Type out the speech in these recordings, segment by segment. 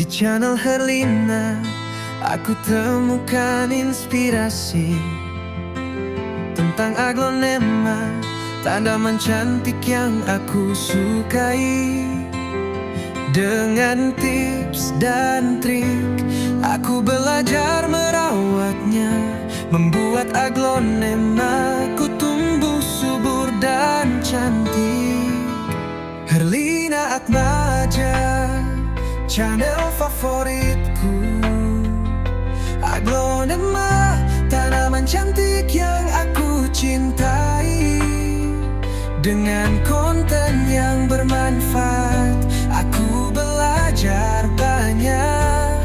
Di channel Herlina, aku temukan inspirasi tentang aglonema, tanaman cantik yang aku sukai. Dengan tips dan trik, aku belajar merawatnya, membuat aglonema ku tumbuh subur dan cantik. Herlina Atmaja, channel favoritku. Aglonema, tanaman cantik yang aku cintai. Dengan konten yang bermanfaat, aku belajar banyak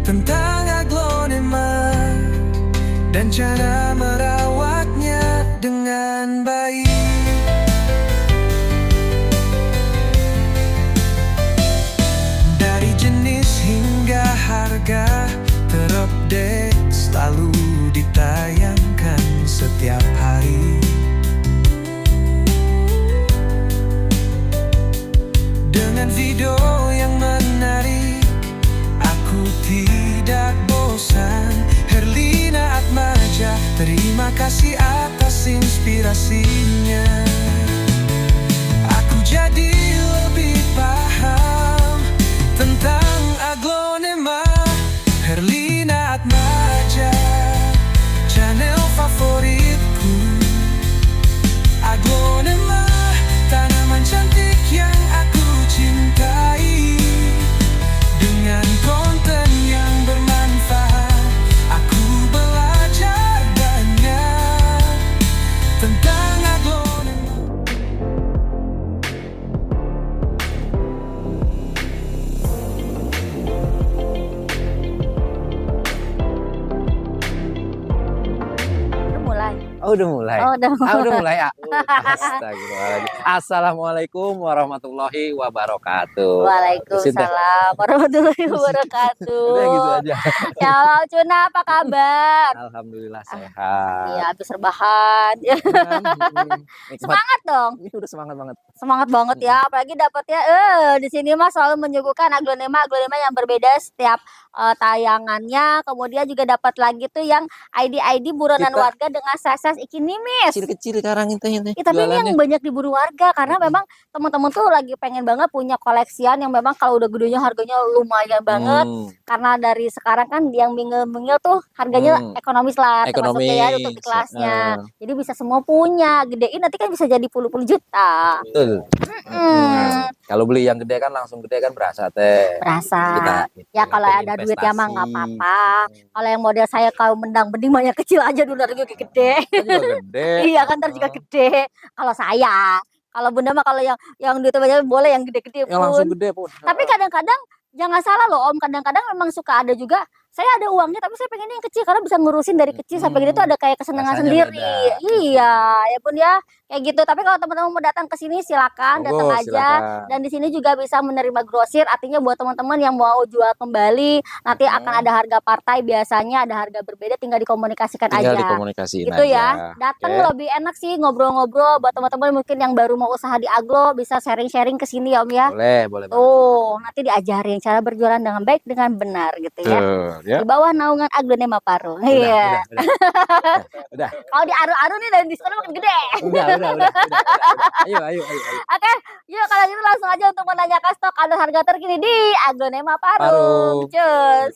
tentang aglonema dan cara merawatnya dengan baik. Dari jenis hingga harga terupdate, selalu ditayangkan setiap hari. Dengan video yang menarik, aku tidak bosan. Herlina Atmaja, terima kasih atas inspirasinya. Aku jadi lebih paham tentang aglonema. Herlina Atmaja, channel favoritku. Aglonema, tanaman cantik yang aku cintai. Dengan konten yang bermanfaat, aku belajar banyak tentang aglonema. Oh udah mulai. Oh, udah mulai. Udah mulai ya. Astagfirullahaladzim. Assalamualaikum warahmatullahi wabarakatuh. Waalaikumsalam warahmatullahi wabarakatuh. Udah gitu aja. Ya Allah, Cuna, apa kabar? Alhamdulillah sehat. Iya, habis rebahan. Semangat dong. Ini udah semangat banget. Semangat banget ya, apalagi dapatnya di sini mah selalu menyuguhkan aglonema yang berbeda setiap tayangannya. Kemudian juga dapat lagi tuh yang ID buronan Kita- warga dengan size ikinimis. Kecil-kecil sekarang itu. Ya, tapi ini yang banyak diburu warga karena memang teman-teman tuh lagi pengen banget punya koleksian yang memang kalau udah gedenya harganya lumayan banget. Karena dari sekarang kan yang mingil-mingil tuh harganya ekonomis lah, termasuknya ya untuk di kelasnya. Jadi bisa semua punya, gedein nanti kan bisa jadi puluh-puluh juta. Betul. Kalau beli yang gede kan langsung gede kan berasa teh. Berasa. Ya kalau ada duit ya mah nggak investasi. apa-apa. Kalau yang model saya kalau mendang bening mah yang kecil aja dulu harga gede. Gede. Iya kan ntar juga gede. Kalau saya, kalau bunda mah kalau yang duit aja boleh yang gede-gede Yang langsung pun. gede pun. Tapi kadang-kadang jangan salah loh Om, kadang-kadang memang suka ada juga saya ada uangnya tapi saya pengennya yang kecil karena bisa ngurusin dari kecil sampai gede tuh ada kayak kesenangan Rasanya sendiri. beda. Iya, ya pun ya kayak gitu. Tapi kalau teman-teman mau datang ke sini silakan datang Monggo, aja. silakan. Dan di sini juga bisa menerima grosir, artinya buat teman-teman yang mau jual kembali nanti akan ada harga partai, biasanya ada harga berbeda, tinggal dikomunikasikan Tinggal aja. dikomunikasiin Gitu aja. ya. Datang lebih enak sih ngobrol-ngobrol buat teman-teman mungkin yang baru mau usaha di aglo bisa sharing-sharing ke sini ya Om ya. Boleh. Tuh, nanti diajarin cara berjualan dengan baik dengan benar gitu ya. Ya. Di bawah naungan aglonema Parung. Iya. Udah. Kalau di aru-aru nih dan diskonnya makin gede. Udah. Ayo. Oke, yuk kalau gitu langsung aja untuk menanyakan stok ada harga terkini di aglonema Parung. Parung. Cus.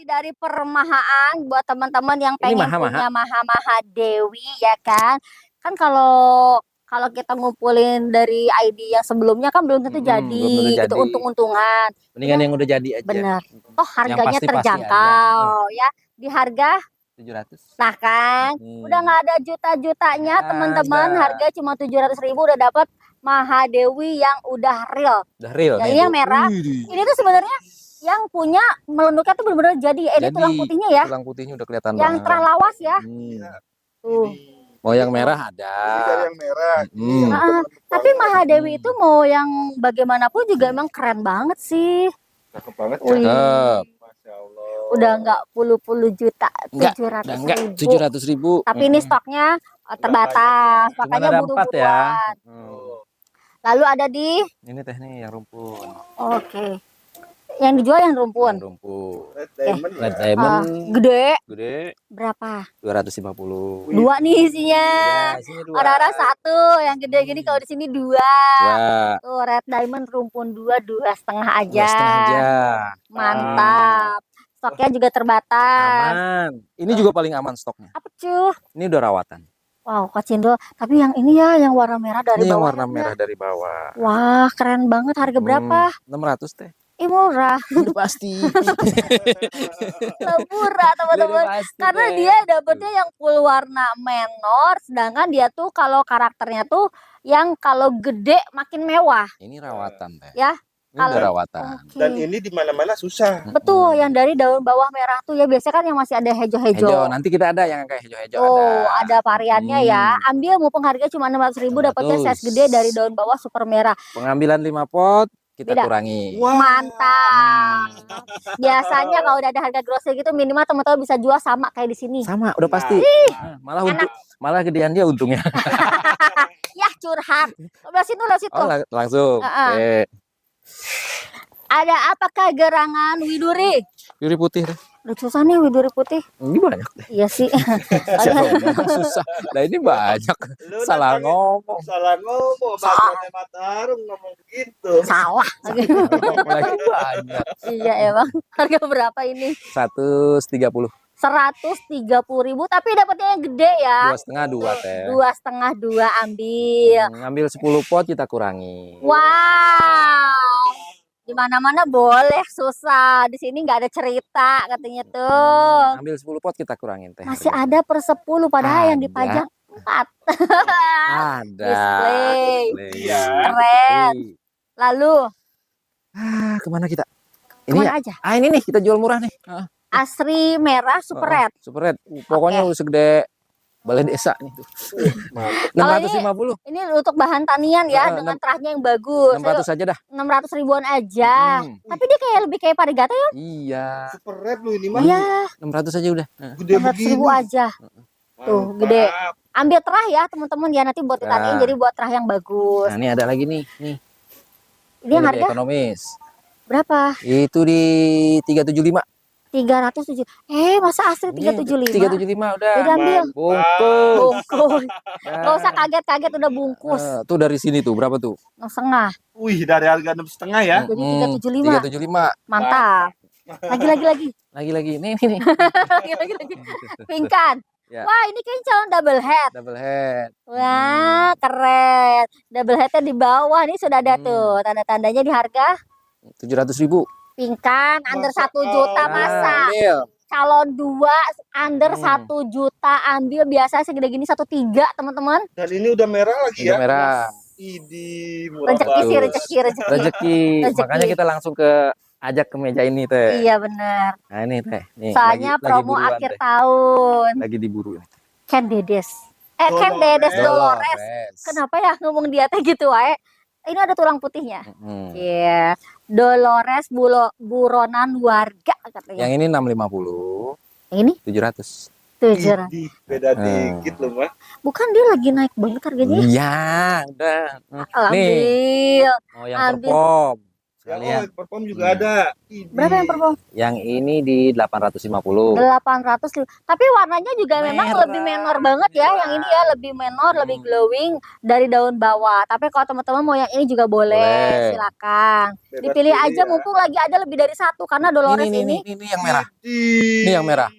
Dari permahaan buat teman-teman yang pengen punya Maha Dewi ya kan. Kan kalau kita ngumpulin dari ID yang sebelumnya kan belum tentu jadi gitu, untung-untungan. Mendingan yang udah jadi aja. Bener. Oh harganya pasti terjangkau ya. Di harga 700. nah kan udah nggak ada juta-jutanya teman-teman, harga cuma 700.000 udah dapat Maha Dewi yang udah real. Udah real. Yang ini yang merah. Ini tuh sebenarnya yang punya melenduknya tuh benar-benar jadi. Ini tulang putihnya ya. Tulang putihnya udah kelihatan yang banget. terang lawas ya. Tuh. Mau yang merah ada. Yang merah. Tapi Maha Dewi itu mau yang bagaimanapun juga emang keren banget sih. Cakep banget. Masya Allah. Udah nggak puluh-puluh juta, 700.000. Tapi ini stoknya terbatas, makanya buru-buruan. Ya. Lalu ada di ini teh nih yang rumpun. Oke. Yang dijual yang rumpun. Yang rumput. Red Diamond Red ya. Diamond Gede. gede Berapa? 250. Dua nih isinya. Ya, isinya 2. Orang-orang satu, yang gede gini kalau di sini 2. 2. Tuh Red Diamond rumpun 2, 2,5 aja. 2,5 aja. Mantap. Stoknya juga terbatas. Aman. Ini juga paling aman stoknya. Apa cuy? Ini udah rawatan. Wow, Kak Cindo. Tapi yang ini ya, yang warna merah dari Ini yang bawah. warna merah dari bawah. Wah, keren banget. Harga berapa? 600 teh. Ih, murah. Udah pasti. Murah teman-teman. Karena dia dapetnya yang full warna menor, sedangkan dia tuh kalau karakternya tuh yang kalau gede makin mewah. Ini rawatan teh. Ya. Ini udah Kalau- rawatan. Oke. Dan ini di mana-mana susah. Betul, yang dari daun bawah merah tuh ya biasanya kan yang masih ada hejo-hejo. Hejo, nanti kita ada yang kayak hejo-hejo Oh, ada variannya ya. Hmm. Ambil mumpung harganya cuma 600.000 dapatnya size 600. gede dari daun bawah super merah. Pengambilan 5 pot kita Beda. kurangi. Wah. Mantap. Biasanya kalau udah ada harga grocery gitu minimal teman-teman bisa jual sama kayak di sini. Sama, udah pasti. Nah, malah gedean dia untungnya. Ya curhat. Belah situ. Oh, langsung. Heeh. Oke. Ada apakah gerangan widuri? Yuri putih deh. Udah susah nih widuri putih. Ini banyak deh. Iya sih. Siapa yang bilang susah? Nah, ini banyak. Lu Salah datangin- ngomong. Salah ngomong. Makanya Mataharum ngomong begitu. Salah. Lagi banyak. Iya emang. Harga berapa ini? 130. 130.000 tapi dapatnya yang gede ya. 2,5 teh. 2,5 ambil. Ngambil 10 pot kita kurangi. Wow. Di mana-mana boleh, susah. Di sini nggak ada cerita katanya tuh. Ambil 10 pot kita kurangin teh. Masih ada per 10 padahal yang Ada. dipajang 4. Ada. Display. Iya. Keren. Lalu Kemana kita? Ini kemana ya? aja? Ini nih kita jual murah nih. Asri merah super red. Super red. Pokoknya udah segede balai desa nih tuh. Kalau 650. Ini untuk bahan tanian ya Heeh, dengan terahnya yang bagus. 600 aja dah. 600 ribuan aja. Tapi dia kayak lebih kayak parigata ya? Iya. Super red lu ini mah. Iya, 600 aja udah. Gede 600 begini. ribu aja. Tuh, Mantap. gede. Ambil terah ya teman-teman ya nanti buat ditaniin Nah. jadi buat terah yang bagus. Nah, ini ada lagi nih. Nih. Ini yang lebih harga ekonomis. berapa? Itu di 375. 307. Masa asli 375? 375 udah. Udah ambil. Bungkus. Bungkus. Ya. Gak usah kaget-kaget udah bungkus. Tuh dari sini tuh berapa tuh? 6,5. Wih, dari harga 6,5 ya. Jadi 375. 375. Mantap. Lagi. Lagi. Nih. Lagi. Pingkan. Ya. Wah, ini kayaknya calon double head. Double head. Wah, keren. Double headnya di bawah nih sudah ada tuh. Tanda-tandanya di harga 700.000. pingkan under 1 juta masa. Ambil. Calon 2 under 1 Hmm. juta ambil biasa segede gini 1,3 teman-teman. Dan ini udah merah lagi Udah ya. merah. Idi, murah Rezeki banget. sih, rezeki. Rezeki. Rezeki. Makanya kita langsung ajak ke meja ini teh. Iya benar. Nah ini teh. Nih, Soalnya lagi promo buruan, akhir teh. tahun. Lagi diburu. Ken Dedes. Dolores. Ken Dedes Dolores. Dolores. Kenapa ya ngomong dia teh gitu wae? Ini ada tulang putihnya. Hmm. Iya. Dolores buronan warga katanya. Yang ini 650, Yang ini 700. 700. Idi, beda dikit loh mah. Bukan dia lagi naik banget harganya. Iya, udah. Nih, Ambil. mau yang ambil. perform. Ya, Sekalian. perform juga ada. Idi. Berapa yang perform? Yang ini di 850. 800. Tapi warnanya juga memang Merah. lebih menor banget ya. Yang ini ya lebih menor, lebih glowing dari daun bawah. Tapi kalau teman-teman mau yang ini juga boleh, Boleh. silakan. Bebas Dipilih pilih aja ya. mumpung lagi ada lebih dari satu karena Dolores ini Ini yang merah. Idi. Ini yang merah.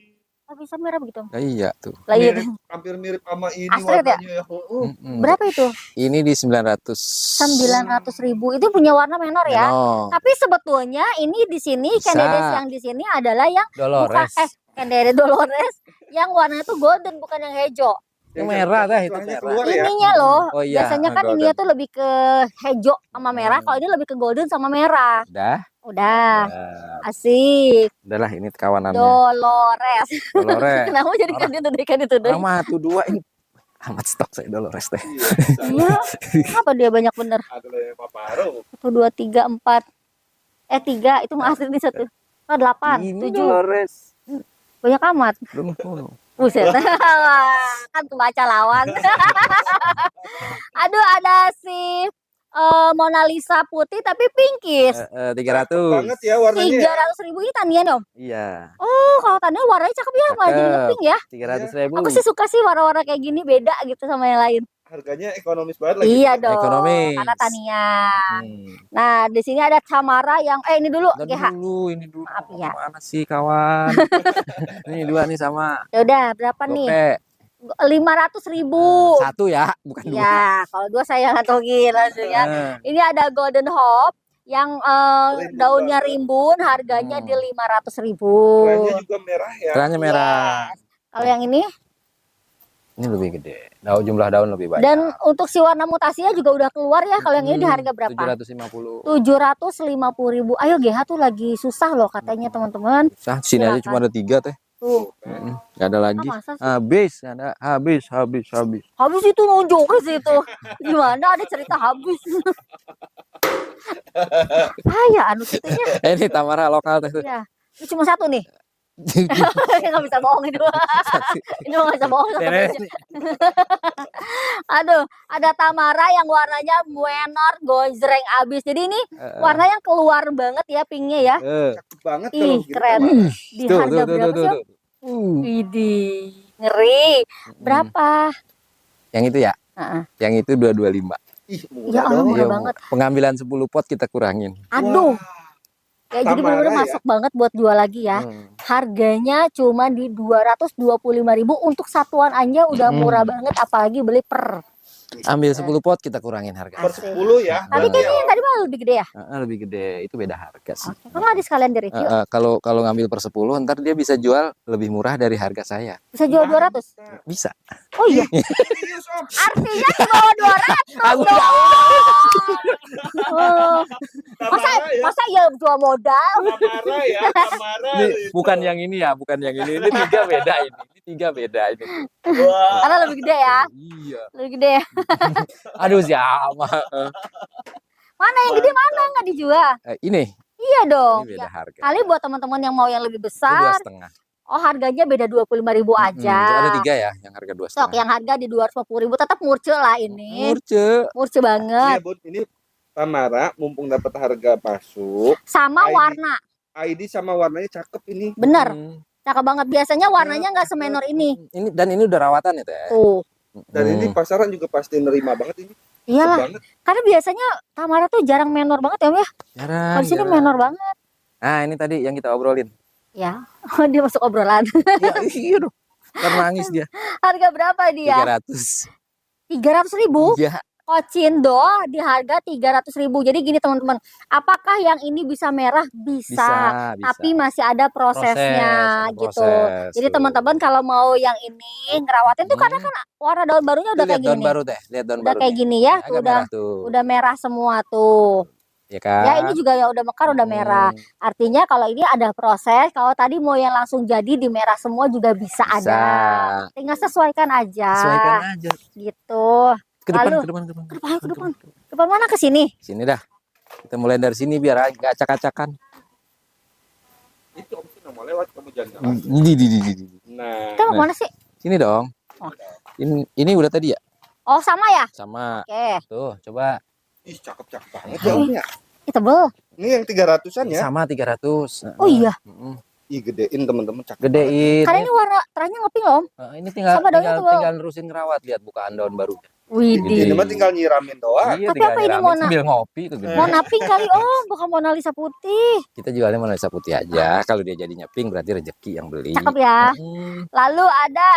nggak bisa merah begitu. Nah, iya tuh. Lah iya. Hampir mirip sama ini Astrid ya? warnanya ya. Mm-mm. Berapa itu? Ini di 900. 900.000. Itu punya warna menor ya. Menor. Tapi sebetulnya ini di sini Bisa. Candedes yang di sini adalah yang Dolores. Candedes Dolores yang warnanya tuh golden bukan yang hijau. Yang merah dah itu Istilahnya merah. keluar ya. Ininya loh. Oh iya, Biasanya kan golden. ininya tuh lebih ke hijau sama merah. Kalau ini lebih ke golden sama merah. Udah. Udah. Udah. Asik. Udahlah ini kawanannya. Dolores. Dolores. Kenapa jadi kan itu deh? Sama tuh dua ini. Amat stok saya Dolores teh. Iya. Kenapa dia banyak bener? Ada yang paparu. 1, 2, 3, 4. 3 itu mah asli di 1. Oh, 8, Ini 7. Dolores. Banyak amat. Belum. Buset. Kan kebaca lawan. Aduh, ada si Mona Lisa putih tapi pinkis. 300. Banget ya warnanya ya. 300.000 ini tanian om. Iya. Oh kalau tanian warnanya cakep ya, malah jadi Cakep. ngepink ya. 300.000. Aku sih suka sih warna-warna kayak gini, beda gitu sama yang lain. Harganya ekonomis banget lagi. Iya dong. Ekonomis. Karena tanian. Hmm. Nah di sini ada Camara yang ini dulu Dan GH. ini dulu. Maaf ya. Mana sih kawan? Ini dua nih sama. Ya udah berapa nih? Gope. 500.000. Satu ya, bukan dua. Ya kalau dua saya ngantongin langsung ya. Eh, Ini ada Golden Hope yang daunnya rimbun, harganya di 500.000. Kerannya juga merah ya. Kerannya merah. Yes. Kalau yang ini Ini lebih gede. Jumlah daun lebih banyak. dan untuk si warna mutasinya juga udah keluar ya. Kalau yang ini di harga berapa? 750. 750.000. Ayo GH tuh lagi susah loh katanya teman-teman. Sini aja Silakan. cuma ada 3 teh. Tuh. Gak ada lagi. Masa sih? Habis, ada habis. Habis itu nunjuk ke situ. Gimana ada cerita habis. Ya anu situnya. Ini Tamara lokal teh. Ya. Ini cuma satu nih. Nggak bisa bohong ini dua. Ini nggak bisa bohong. Aduh, ada Tamara yang warnanya menor gojreng abis. Jadi ini warna yang keluar banget ya pinknya ya. Cakep banget kalau Ih, gitu. keren. Di harga berapa sih? Widih, ngeri. Berapa? Yang itu ya? Heeh. Yang itu 225. Ih, Ya murah Allah, dong. murah Iya, banget. Pengambilan 10 pot kita kurangin. Aduh, Wah, kayak jadi Tamara bener-bener ya? masuk banget buat jual lagi ya. Harganya cuma di 225.000 untuk satuan aja udah murah banget, apalagi beli per. Ambil 10 pot kita kurangin harga. per 10 ya. Tapi kayaknya yang tadi malah lebih gede ya. Lebih gede, itu beda harga sih. Oke, kalau ada sekalian di review, Kalau ngambil per 10 ntar dia bisa jual lebih murah dari harga saya. bisa jual 200. Bisa. Oh iya, Serius Om. artinya di bawah 200 Aku dong. Oh, Tamara ya. masa ya jual modal? Tamara ya. Tamara. Ini itu. bukan yang ini ya, bukan yang ini. Ini 3 beda ini. Ini 3 beda ini. Wah. Karena lebih gede ya, Iya. lebih gede ya. Aduh siapa? Mana yang gede mana nggak dijual? Ini Iya dong. beda Ya, harga. kali buat teman-teman yang mau yang lebih Itu besar, 2,5. oh harganya beda 25.000 aja. Ada 3 ya, yang harga Sok 2,5. yang harga di 250.000 tetap murce lah ini. Murce. Murce banget. Iya, Bun, ini Tamara mumpung dapat harga masuk, Sama ID. warna. ID sama warnanya cakep ini. Bener. Hmm. Cakep banget. Biasanya warnanya nggak semenor ini. Dan ini udah rawatan ya teh. Tuh. Dan ini pasaran juga pasti nerima banget ini. Cakep Iyalah. banget. Karena biasanya Tamara tuh jarang menor banget ya Om ya. Jarang. Kalau di sini jarang. menor banget. Nah ini tadi yang kita obrolin. Ya. Dia masuk obrolan. Ya, iya dong. Ntar nangis dia. Harga berapa dia? 300. 300.000. Iya. Kocindo di harga 300.000. Jadi gini teman-teman, apakah yang ini bisa merah? Bisa. Bisa. Tapi masih ada prosesnya Ada gitu. proses, Jadi tuh. teman-teman kalau mau yang ini ngerawatin tuh karena kan warna daun barunya udah Lihat kayak daun gini. baru teh. Lihat daun Udah baru. kayak gini ya, tuh Agak udah merah tuh. udah merah semua tuh. Ya kan? Ya ini juga ya udah mekar udah merah. Artinya kalau ini ada proses, kalau tadi mau yang langsung jadi di merah semua juga bisa Bisa. ada. Tinggal sesuaikan aja. Sesuaikan aja. Gitu. Ke depan, Lalu- ke depan, ke depan. Ke depan. Depan mana ke sini? Sini dah. Kita mulai dari sini biar agak acak-acakan. Itu Om sih mau lewat kamu jangan. Di. Nah, Kita mau kemana sih? Sini dong. Oh. Ini udah tadi ya? Oh sama ya? Sama. Oke. Tuh, coba. ih cakep-cakep banget ya Om ya. Ih tebel. Ini yang 300-an ya. Sama 300. Oh iya. Mm-mm. Ih gedein teman-teman cakep. Gedein. Karena ini warna terangnya ngepink om. Ini tinggal sama daunnya tuh. tinggal nerusin ngerawat, lihat bukaan daun baru. Widih. Ini mah tinggal nyiramin doang. Iya, Tapi tinggal apa ini nyiramin Mona? sambil ngopi tuh gede. Mona pink kali om, bukan Mona Lisa putih. Kita jualnya Mona Lisa putih aja. Kalau dia jadinya pink berarti rezeki yang beli. Cakep ya. Lalu ada,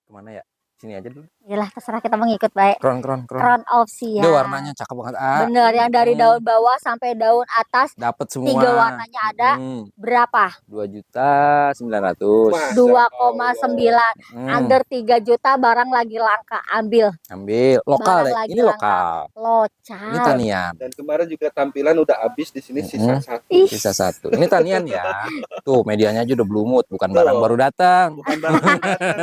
Kemana ya? Sini aja dulu. yalah terserah kita mengikut baik. Kron. Crown of Sia. Itu warnanya cakep banget. Bener, yang dari daun bawah sampai daun atas Dapat semua. 3 warnanya ada. Berapa? 2.900.000. 2,9. Under 3 juta barang lagi langka, ambil. Ambil lokal Barang deh. lagi Ini langka. lokal. Ini Local. tanian. Dan kemarin juga tampilan udah habis di sini sisa satu. Ih, Sisa 1. Ini tanian ya. Tuh medianya aja udah blumut, bukan Tuh. barang baru datang. Bukan barang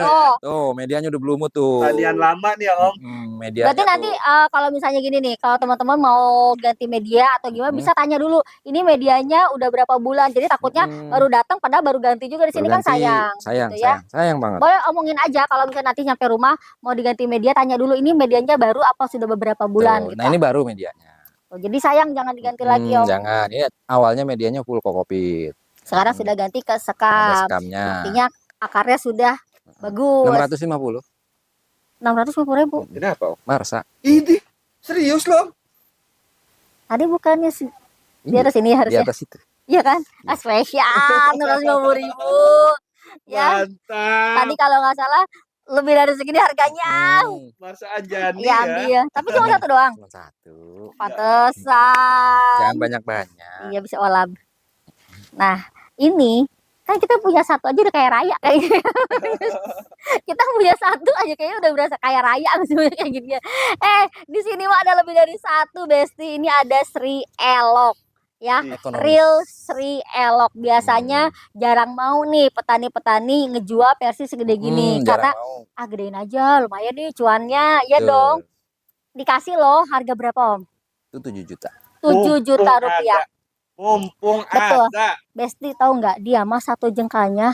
oh. Tuh medianya udah blumut tuh. tanian lama nih ya Om. Medianya Berarti nanti tuh. kalau misalnya gini nih, kalau teman-teman mau ganti media atau gimana bisa tanya dulu, ini medianya udah berapa bulan. Jadi takutnya baru datang padahal baru ganti juga di sini Baru kan ganti. sayang. gitu ya. Sayang banget. Boleh omongin aja kalau misalnya nanti nyampe rumah mau diganti media, tanya dulu ini medianya baru apa sudah beberapa bulan Tuh. gitu. Nah ini baru medianya. Oh, jadi sayang jangan diganti lagi Om. Jangan. Ini awalnya medianya full kokopit. Sekarang sudah ganti ke Ada sekam. skamnya. Artinya akarnya sudah bagus. 650. 650.000. Ini apa, Om? Marsa. Ini serius loh. Tadi bukannya di Ini atas ini di harusnya. atas itu. Iya kan? Ah, spesial 650.000. Ya. Mantap. Tadi kalau nggak salah lebih dari segini harganya. Masa Anjani Iya ya. ambil. Tapi cuma satu doang. Cuma satu. Pantesan. Jangan banyak-banyak. Iya bisa olah. Nah, ini kan kita punya satu aja udah kayak raya kayaknya. Kita punya satu aja kayaknya udah berasa kayak raya sebenarnya kayak gini. Di sini mah ada lebih dari satu, Besti. Ini ada Sri Elok ya. Ekonomis. Real Sri Elok. Biasanya jarang mau nih petani-petani ngejual versi segede gini karena jarang mau. gedein aja lumayan nih cuannya. Ya Betul. dong. Dikasih loh harga berapa, Om? Itu 7 juta. 7 juta rupiah. Mumpung Betul. ada. Besti tahu nggak dia mah satu jengkalnya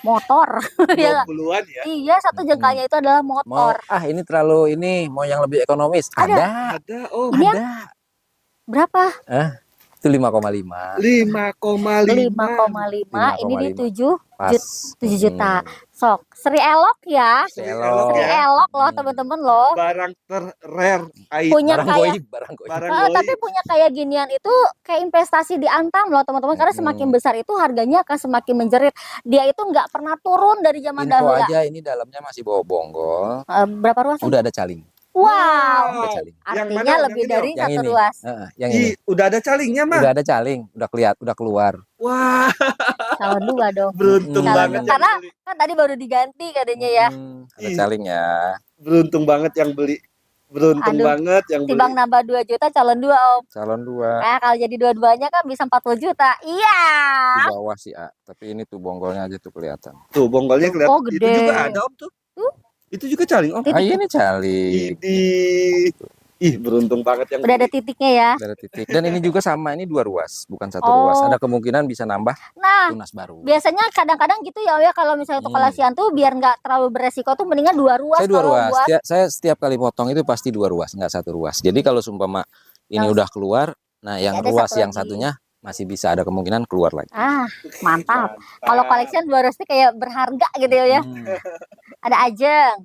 motor. 20-an ya. Iya, satu jengkalnya itu adalah Mau motor. ini terlalu mau yang lebih ekonomis. Ada. Ada, Om. Ini Ada. Berapa? Itu 5,5. 5,5. Ini di 7 Pas. juta. Sok, Sri Elok ya. Sri Sri Elok. Elok loh teman-teman loh. Barang ter-rare. Punya Barang kayak goib, barang goib. Barang tapi goib. punya kayak ginian itu kayak investasi di Antam loh teman-teman, karena semakin besar itu harganya akan semakin menjerit. Dia itu nggak pernah turun dari zaman Info dahulu. aja ini dalamnya masih bawa bonggol. Berapa ruas? Udah ada caling. Wow. Udah caling. Yang Artinya mana? lebih Yang ini, dari Yang satu ini. ruas. Yang ini. Udah ada calingnya, mah. Udah ada caling, udah keluar. Wah, Calon dua dong. beruntung Calon banget dua. yang Karena beli. kan tadi baru diganti katanya ya. Ada calingnya. Beruntung banget yang beli. Beruntung Aduh, banget yang beli. Timbang nambah 2 juta calon 2 Om. Calon 2 Nah, kalau jadi dua-duanya kan bisa 40 juta. Iya. di bawah sih, tapi ini tuh bonggolnya aja tuh kelihatan. Tuh, bonggolnya kelihatan. Oh, Itu gede. juga ada, Om, tuh. Itu juga caling, Om. Ah, ini caling. Ih, beruntung banget yang Udah ada beli. titiknya ya. Udah ada titik. Dan ini juga sama, ini 2 ruas, bukan 1 Oh. ruas. Ada kemungkinan bisa nambah Nah, tunas baru. biasanya kadang-kadang gitu ya kalau misalnya untuk kolasian tuh biar nggak terlalu beresiko tuh mendingan 2 ruas Saya 2 kalau ruas. buat Saya setiap kali potong itu pasti 2 ruas, nggak 1 ruas. Jadi kalau sumpama ini udah keluar, nah yang ada ruas satu yang lagi. satunya masih bisa ada kemungkinan keluar lagi. Mantap. Kalau collection 2 ruas tuh kayak berharga gitu ya. Ada Ajeng.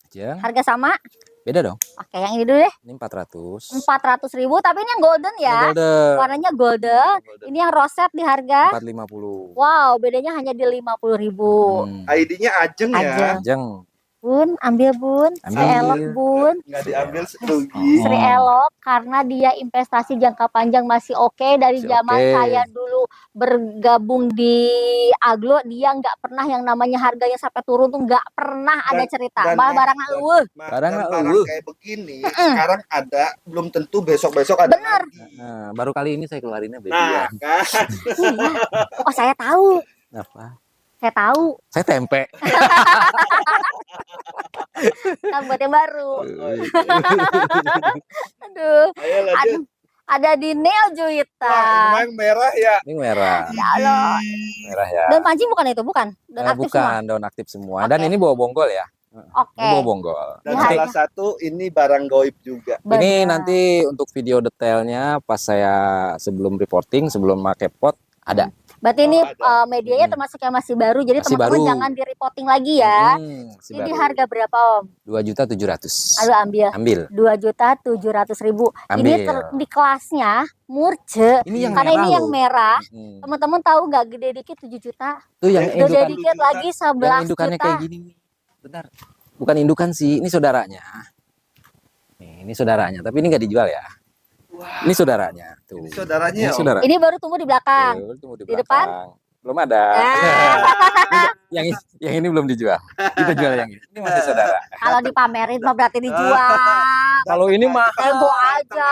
Ajeng. Harga sama? Beda dong. Oke, yang ini dulu deh. Ini 400. 400.000, tapi ini yang golden ya. Golden. Warnanya golden. Ini yang roset di harga 450. wow, bedanya hanya di 50.000. ID-nya Ajeng ya. Ajeng. Ajeng. Bun, ambil Bun. Sri Ambil. Elok Bun. Nggak diambil rugi. Sri Elok karena dia investasi jangka panjang masih oke dari Masih zaman oke. saya dulu bergabung di Aglo, dia nggak pernah yang namanya harganya sampai turun tuh nggak pernah ada cerita. Malah barangnya Barang kayak begini sekarang ada, belum tentu besok-besok ada. Bener. lagi. Nah, baru kali ini saya keluarinnya Nah, baby. kan. Oh, saya tahu. Apa? Saya tahu. Saya tempe. Kan buat yang baru. Aduh. Ayo lanjut. Ada di Neo Juwita. Wah, yang merah ya. Ini merah. Ya Allah. Merah ya. Dan pancing bukan itu, bukan? Dan aktif Bukan, daun aktif semua. Dan Oke. ini bawa bonggol ya. semua. Oke. Ini bawa bonggol. Dan Ya, salah satu ini barang goib juga. Ini Benar. nanti untuk video detailnya pas saya sebelum reporting, sebelum pakai pot ada. Berarti ini ada. medianya termasuk yang masih baru, jadi Masih teman-teman baru. jangan di reporting lagi ya. Masih Ini di baru. harga berapa Om? 2.700.000. Aduh ambil. Ambil. 2.700.000. Ini Ambil. di kelasnya murce. Ini yang Karena merah ini yang loh. merah. Hmm. Teman-teman tahu nggak gede dikit 7 juta? Tuh yang Gede indukan, dikit lagi yang 11 indukannya juta. kayak gini nih. Benar. Bukan indukan sih, ini saudaranya. Nih, ini saudaranya, tapi ini nggak dijual ya. Wah, Ini saudaranya. Tuh. ini saudaranya Ini ya, Om? saudara. Ini baru tumbuh di belakang. Tuh, tunggu Di depan? belakang. Belum ada. Ah. yang ini belum dijual. Kita jual yang ini. Ini masih saudara. Kalau dipamerin mah berarti dijual. Kalau ini mah Ego aja.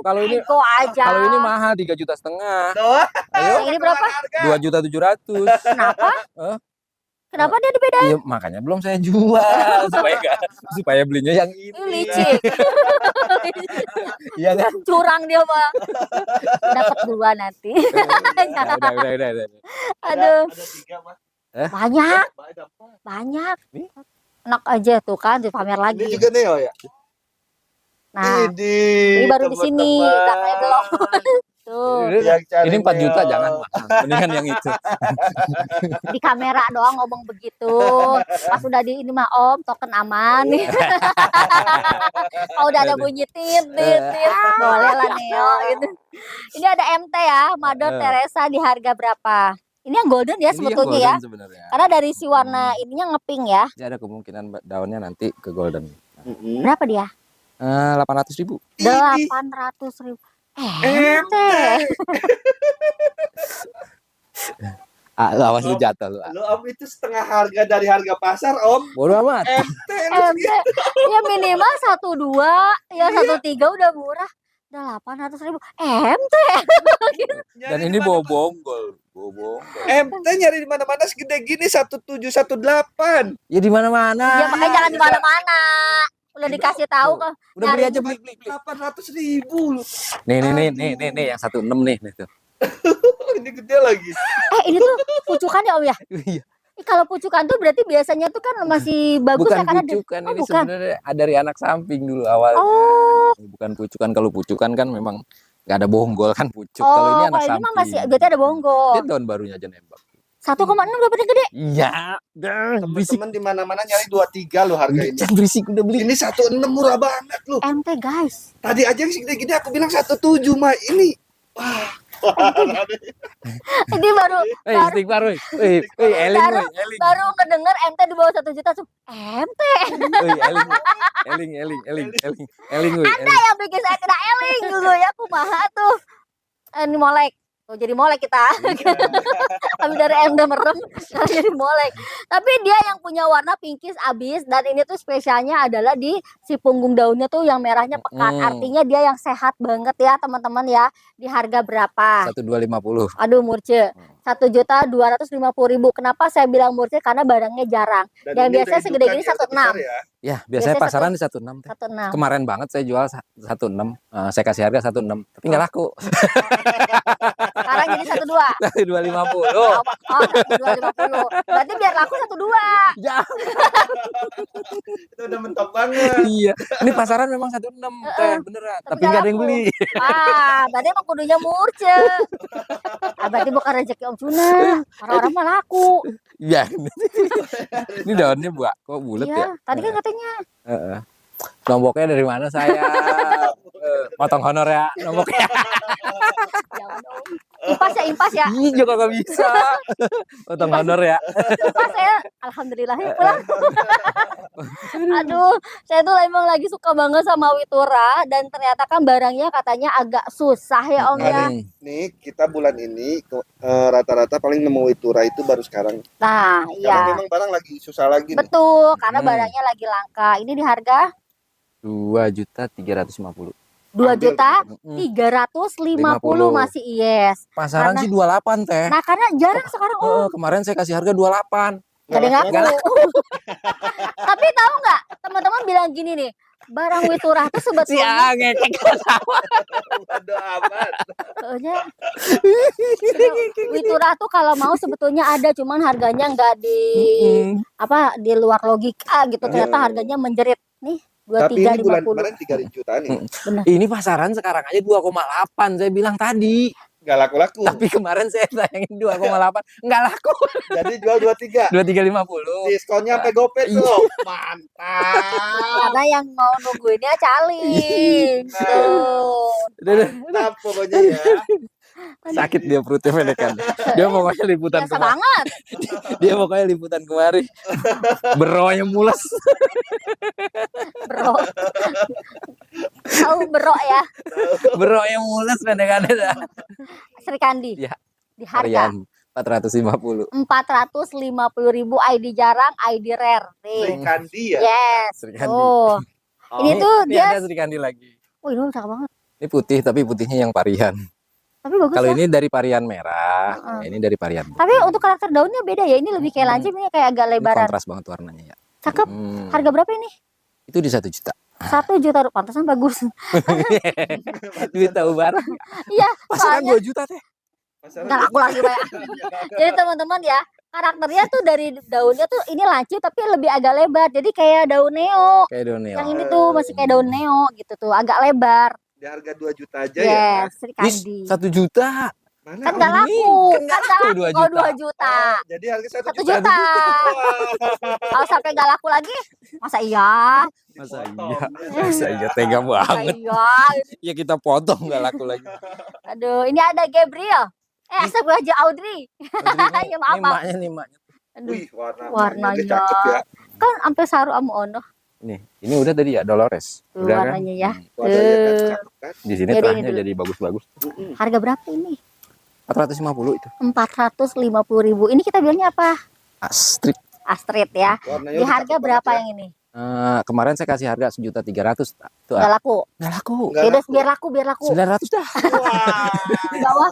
kalau ini Ego aja. kalau ini mahal 3,5 juta. Tuh. Ayo, Yang ini berapa? 2.700.000. Kenapa? Hah? Kenapa dia dibedain? Iya, makanya belum saya jual supaya belinya yang Ini ini. licik. Iya kan? Curang dia mah. Dapat 2 nanti. Udah. Aduh, Ada 3 mah. banyak, Ada 4. banyak. Nih. Enak aja tuh kan dipamer Ini lagi. juga Neo ya. Nah, Ini ini baru di sini, belakangnya belum. Tuh, Ini 4 juta jangan mahal. Mendingan yang itu. di kamera doang ngomong begitu. Pas udah di ini mah Om, token aman nih. Kalau udah ada bunyi tit, boleh lah Neo gitu. Ini ada MT ya, Mother Teresa di harga berapa? Ini yang golden ya Ini yang sebetulnya ya. golden sebenarnya. Karena dari si warna ininya ngepink ya. Jadi ada kemungkinan daunnya nanti ke golden. Berapa dia? 800.000. 800.000. MT. Awas lu jatuh lu. Lo Om itu setengah harga dari harga pasar Om. Bodoh amat. MT MT. Ya minimal 1,2, ya 1,3 udah murah. Udah 800.000. MT. Dan ini bawa bonggol. MT nyari di mana-mana segede gini 1718. Ya di mana-mana. Ya makanya jangan di mana-mana. Udah dikasih tahu kok. Udah beli aja beli. 800.000 loh. Nih yang 16 nih tuh. Ini gede lagi. Ini tuh pucukan ya Om ya? Iya. Kalau pucukan tuh berarti biasanya tuh kan masih bagus Bukan ya karena pucukan, oh, ini bukan. sebenarnya dari anak samping dulu awalnya. Oh. Bukan pucukan, kalau pucukan kan memang nggak ada bonggol kan pucuk. Kalau ini anak kalau ini samping. mah masih berarti ada bonggol. Dia tahun barunya aja nembak. 1,6 udah bener gede. Iya, berisik. Teman-teman di mana-mana nyari 23 loh harga ini. Jangan berisik udah beli. Ini 16 murah banget loh. MT guys. Tadi aja yang segede gini aku bilang 17 mah ini. Wah. Ini baru Istighfar woi. Eling woi, Eling. baru ngedenger MT di bawah 1 juta tuh. MT. Woi, Eling woi. Anda yang bikin saya tidak eling dulu ya kumaha tuh. Ini molek. Tuh jadi molek kita. Kami dari M udah merem, sekarang jadi molek. Tapi dia yang punya warna pinkish abis dan ini tuh spesialnya adalah di si punggung daunnya tuh yang merahnya pekat. Artinya dia yang sehat banget ya teman-teman ya. Di harga berapa? 1250. Aduh murce. 1.250.000. Kenapa saya bilang murce? Karena barangnya jarang. Dan ini biasanya udah segede gini indukan 1,6. ya. Ya, biasanya Biasanya pasaran di 16 teh. 1,6. Kemarin banget saya jual 16. Saya kasih harga 16, tapi nggak laku. Sekarang jadi 1,2. 250. Oh, 250. Berarti biar laku 1,2. Ya. Itu udah mentok banget. Iya. Ini pasaran memang 16 teh, beneran. Tapi nggak ada yang laku. beli. Berarti emang kudunya murce. Berarti bukan rezeki Om Cuna. Orang-orang mah laku. Iya. Ini daunnya kok bulat ya? Iya, tadi kan katanya. Heeh. Nomboknya dari mana saya? Potong honor ya nomboknya. Jangan Om. Impas ya. Ih, juga nggak bisa. Potong honor ya. Impas saya. Alhamdulillah ya pulang. Aduh, saya tuh emang lagi suka banget sama Witura dan ternyata kan barangnya katanya agak susah ya Om ya. Nih kita bulan ini rata-rata paling nemu Witura itu baru sekarang. Nah, Karena iya. memang barang lagi susah lagi nih. Betul, karena barangnya lagi langka. Ini di harga 2.350.000. 2.350.000 masih yes. Pasaran sih 28 teh. Nah, karena jarang sekarang Om. Kemarin saya kasih harga 28. Gak ada yang ngaku. Tapi tahu nggak, teman-teman bilang gini nih, barang Witura tuh sebetulnya Bodo amat. soalnya Witura tuh kalau mau sebetulnya ada, cuman harganya nggak di di luar logika gitu. Ternyata harganya menjerit nih. Tapi ini bulan 2350. kemarin 3 jutaan nih. Benar. Ini pasaran sekarang aja 2,8 saya bilang tadi. Gak laku-laku. Tapi kemarin saya sayangin 2,8 nggak laku. Jadi jual 23. 2.350. Diskonnya sampai gopet tuh. Mantap. Karena yang mau nungguinnya caling. Tuh. Mantap pokoknya ya. Sakit dia perutnya menekan. Dia pokoknya liputan Biasa kemarin. banget. Dia pokoknya liputan kemarin. Beronya mules. Bro. Tahu bro ya. Beronya mules menekannya dah. Sri Kandi. Ya. Di harga Harian 450. 450.000 ID jarang, ID rare. Sri Nih. Kandi ya. Yes. Sri Kandi. Oh. Ini tuh Ini dia. ada Sri Kandi lagi. Oh, ini cakep banget. Ini putih tapi putihnya yang varian. Tapi bagus Kalau ya. ini dari varian merah, ini dari varian putih. Tapi untuk karakter daunnya beda ya. Ini lebih kayak lancip, ini kayak agak Ini lebaran. kontras banget warnanya ya. Cakep. Harga berapa ini? Itu di 1 juta. 1 juta rupiah. Pantesan bagus. Duit tahu barang. Iya, Pasaran soalnya 2 juta teh. nggak laku lagi Pak. Jadi teman-teman ya, karakternya tuh dari daunnya tuh ini lancip tapi lebih agak lebar. Jadi kayak daun neo. Kayak Doneo. Yang ini tuh masih kayak daun neo gitu tuh, agak lebar. Di harga 2 juta aja ya. Yes, Sri Wis, Kandi. 1 juta. Mana? Kan nggak laku, Kan nggak nggak laku 2 Oh, juta. 2 juta. Jadi harga 1 1 juta. juta. Kalau sampai nggak laku lagi, masa iya? Masa Dipotong. iya? Masa iya tega Masa banget. iya? Ya kita potong nggak laku lagi. Aduh, ini ada Gabriel. Astagfirullah, aja Audrey. Ya, maaf, Ini maknya nih maknya. Aduh, Wih, warnanya. dia cakep ya. kan sampai saru amu ono. Nih, ini udah tadi ya Dolores. Tuh Udah kan? warnanya ya. Warnanya kan cakep kan. Di sini Jadi ini terahnya dulu. jadi bagus-bagus. Harga berapa ini? 450 itu. 450.000. Ini kita bilangnya apa? Astrid. Astrid ya. Warnanya Di udah harga cakep berapa banget ya. yang ini? Kemarin saya kasih harga 1.300.000. Tuh, Nggak laku. nggak laku. Nggak Yaudah, laku. biar laku. 900 dah. Wah.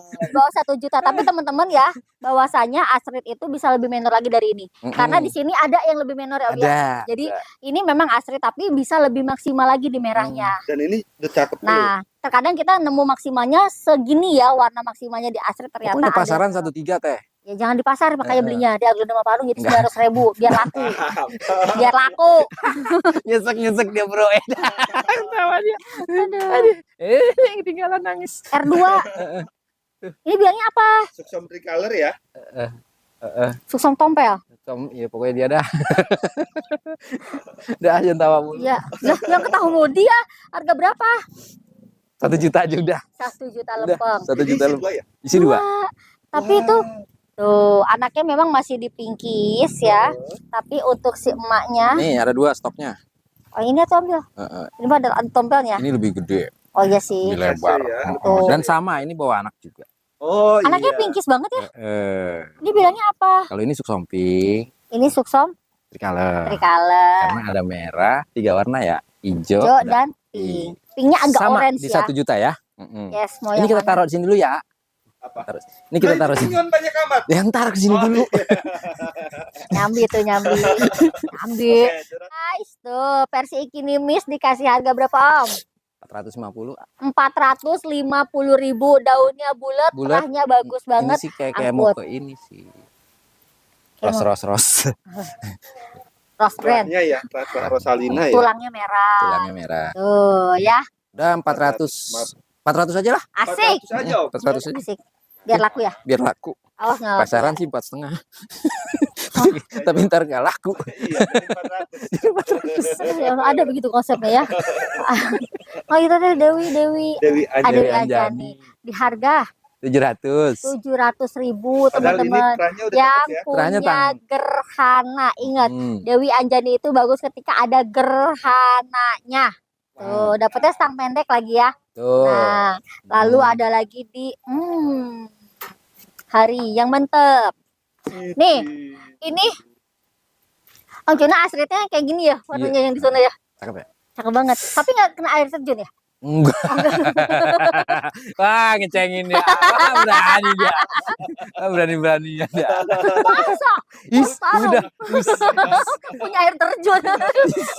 Di bawah 1 juta. Tapi teman-teman ya, bahwasanya Astrid itu bisa lebih minor lagi dari ini. Karena di sini ada yang lebih minor ya. Om, ya. ada. Jadi ini memang Astrid tapi bisa lebih maksimal lagi di merahnya. Dan ini udah cakep tuh. Nah, terkadang kita nemu maksimalnya segini ya, warna maksimalnya di Astrid ternyata Pokoknya pasaran ada. 1.3 teh. Ya jangan di pasar makanya belinya di Aglonema Parung jadi Enggak. 900.000 biar laku. Biar laku. Nyesek dia bro. Tawa dia. Aduh. Ketinggalan nangis. R2. Ini bilangnya apa? Suksom tricolor ya. Suksong tompel. Iya pokoknya dia dah. Dah aja tawa mulu. Iya. Lah, yang ketahui dia harga berapa? 1 juta aja udah. 1 juta Udah, lempeng. 1 juta Isi lu. 2 ya. Isi 2. Tapi itu tuh anaknya memang masih dipingkis ya. Tapi untuk si emaknya, Nih ada 2 stoknya. oh ini tompel. Ini mah ada tompelnya. Ini lebih gede, Oh iya sih. lebih lebar. ya. Oh. Dan sama ini bawa anak juga. Oh Anaknya iya. pingkis banget ya. Eh, Ini bilangnya apa? kalau ini suksompi, Ini suksom tricolor. tricolor. Karena ada merah, 3 warna ya, hijau Hijau dan pink. Pinknya agak sama orange di ya. 1 juta ya. Yes, mau Ini yang kita mana? taruh di sini dulu ya. Apa? Ini kita taruh sini. Jangan banyak amat. Ya ntar ke sini Oh, dulu. Nyambi tuh nyambi. Nyambi. Oke, curhat. Guys, tuh versi Ikinimis dikasih harga berapa Om? 450. 450.000. Daunnya bulat, Bulat. terahnya bagus Ini banget. sih kayak mau angkut. ke ini sih. Kayak Ros. Rose brand. Terahnya ya, terah Rosalina ya. Tulangnya merah. Tulangnya merah. Tuh ya, Udah 400. 400 aja lah. asik. 400 aja Om. 400 aja. Asik. Biar laku ya. Biar laku. Awas nggak laku. Pasaran sih 4,5. Tapi ntar nggak laku. Iya, jadi 400. Ya, ada begitu konsepnya ya. Oh itu teh Dewi Dewi Ada aja. Dewi Dewi Anjani di harga 700. 700.000 Padahal ini teman-teman. terahnya udah Yang cakep ya. Terahnya punya gerhana ingat Dewi Anjani itu bagus ketika ada gerhananya. Tuh, dapetnya stang pendek lagi ya. Tuh. Nah, lalu ada lagi di hari yang mantep. Nih, ini Om Jona Astridnya kayak gini ya warnanya yang di sana ya. Cakep ya? Cakep banget. Tapi nggak kena air terjun ya? Enggak. Wah, ngecengin dia. Wah, berani dia. Wah, berani-beraninya dia. Masa? Is, Taruh. udah. Punya air terjun.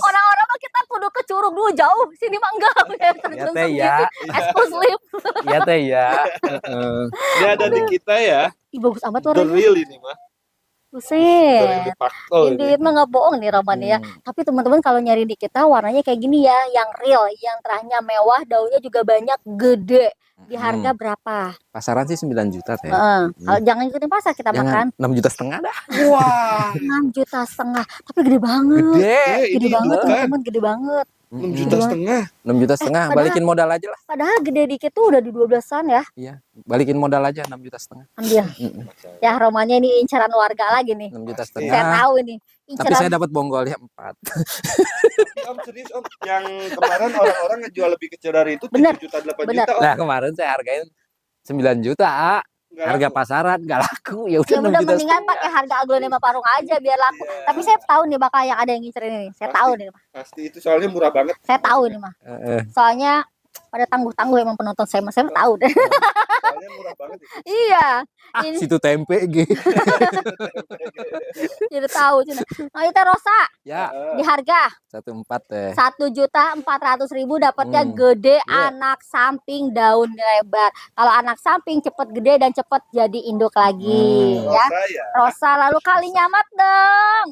Orang-orang mah kita kudu ke Curug dulu jauh. Sini mah enggak punya air terjun Ya, teh, ya. Eksklusif. Iya teh ya. Heeh. Dia ada di kita ya. Ih bagus amat The warnanya. real ini mah. The Buset. real Pakto Ini ini. duit mah nggak bohong nih Roman ya. Tapi teman-teman kalau nyari di kita warnanya kayak gini ya, yang real, yang terahnya mewah, daunnya juga banyak, gede. Di harga berapa? Pasaran sih 9 juta teh. Kalau jangan ikutin pasar kita makan. Jangan 6,5 juta dah. Wah. 6,5 juta. Tapi gede banget. Gede. Gede Ini banget bukan. teman-teman, gede banget. 6 juta setengah. 6,5 juta, Padahal- balikin modal aja lah. Padahal gede dikit tuh udah di 12-an ya. Iya, balikin modal aja 6,5 juta. Ambil. Ya Romannya ini incaran warga lagi nih. 6,5 juta. Saya tahu ini. Tapi saya dapat bonggolnya 4. Om serius Om, yang kemarin orang-orang ngejual lebih kecil dari itu 7 Bener. juta 8 Bener. juta Om. Nah, kemarin saya hargain 9 juta. Nggak Harga laku. pasaran nggak laku. Ya Ya udah 6 udah juta. mendingan pakai harga Aglonema Parung aja biar laku. Iya. Tapi saya tahu nih bakal yang ada yang ngincerin ini. Saya Pasti. tahu nih, Mah. Pasti itu soalnya murah banget. Saya tahu nih, Mah. Heeh. Soalnya pada tangguh-tangguh emang penonton saya, Mah. Saya mah tahu deh. Soalnya murah banget itu. Iya. Ah, Ini situ tempe gitu. jadi tahu Cina. Nah, itu Rosa Ya, di harga 14 teh. 1.400.000 dapatnya Hmm. gede, Iya. anak samping daun lebar. Kalau anak samping cepet gede dan cepet jadi induk lagi ya. Rosa ya. Rosa, lalu kali nyamat dong.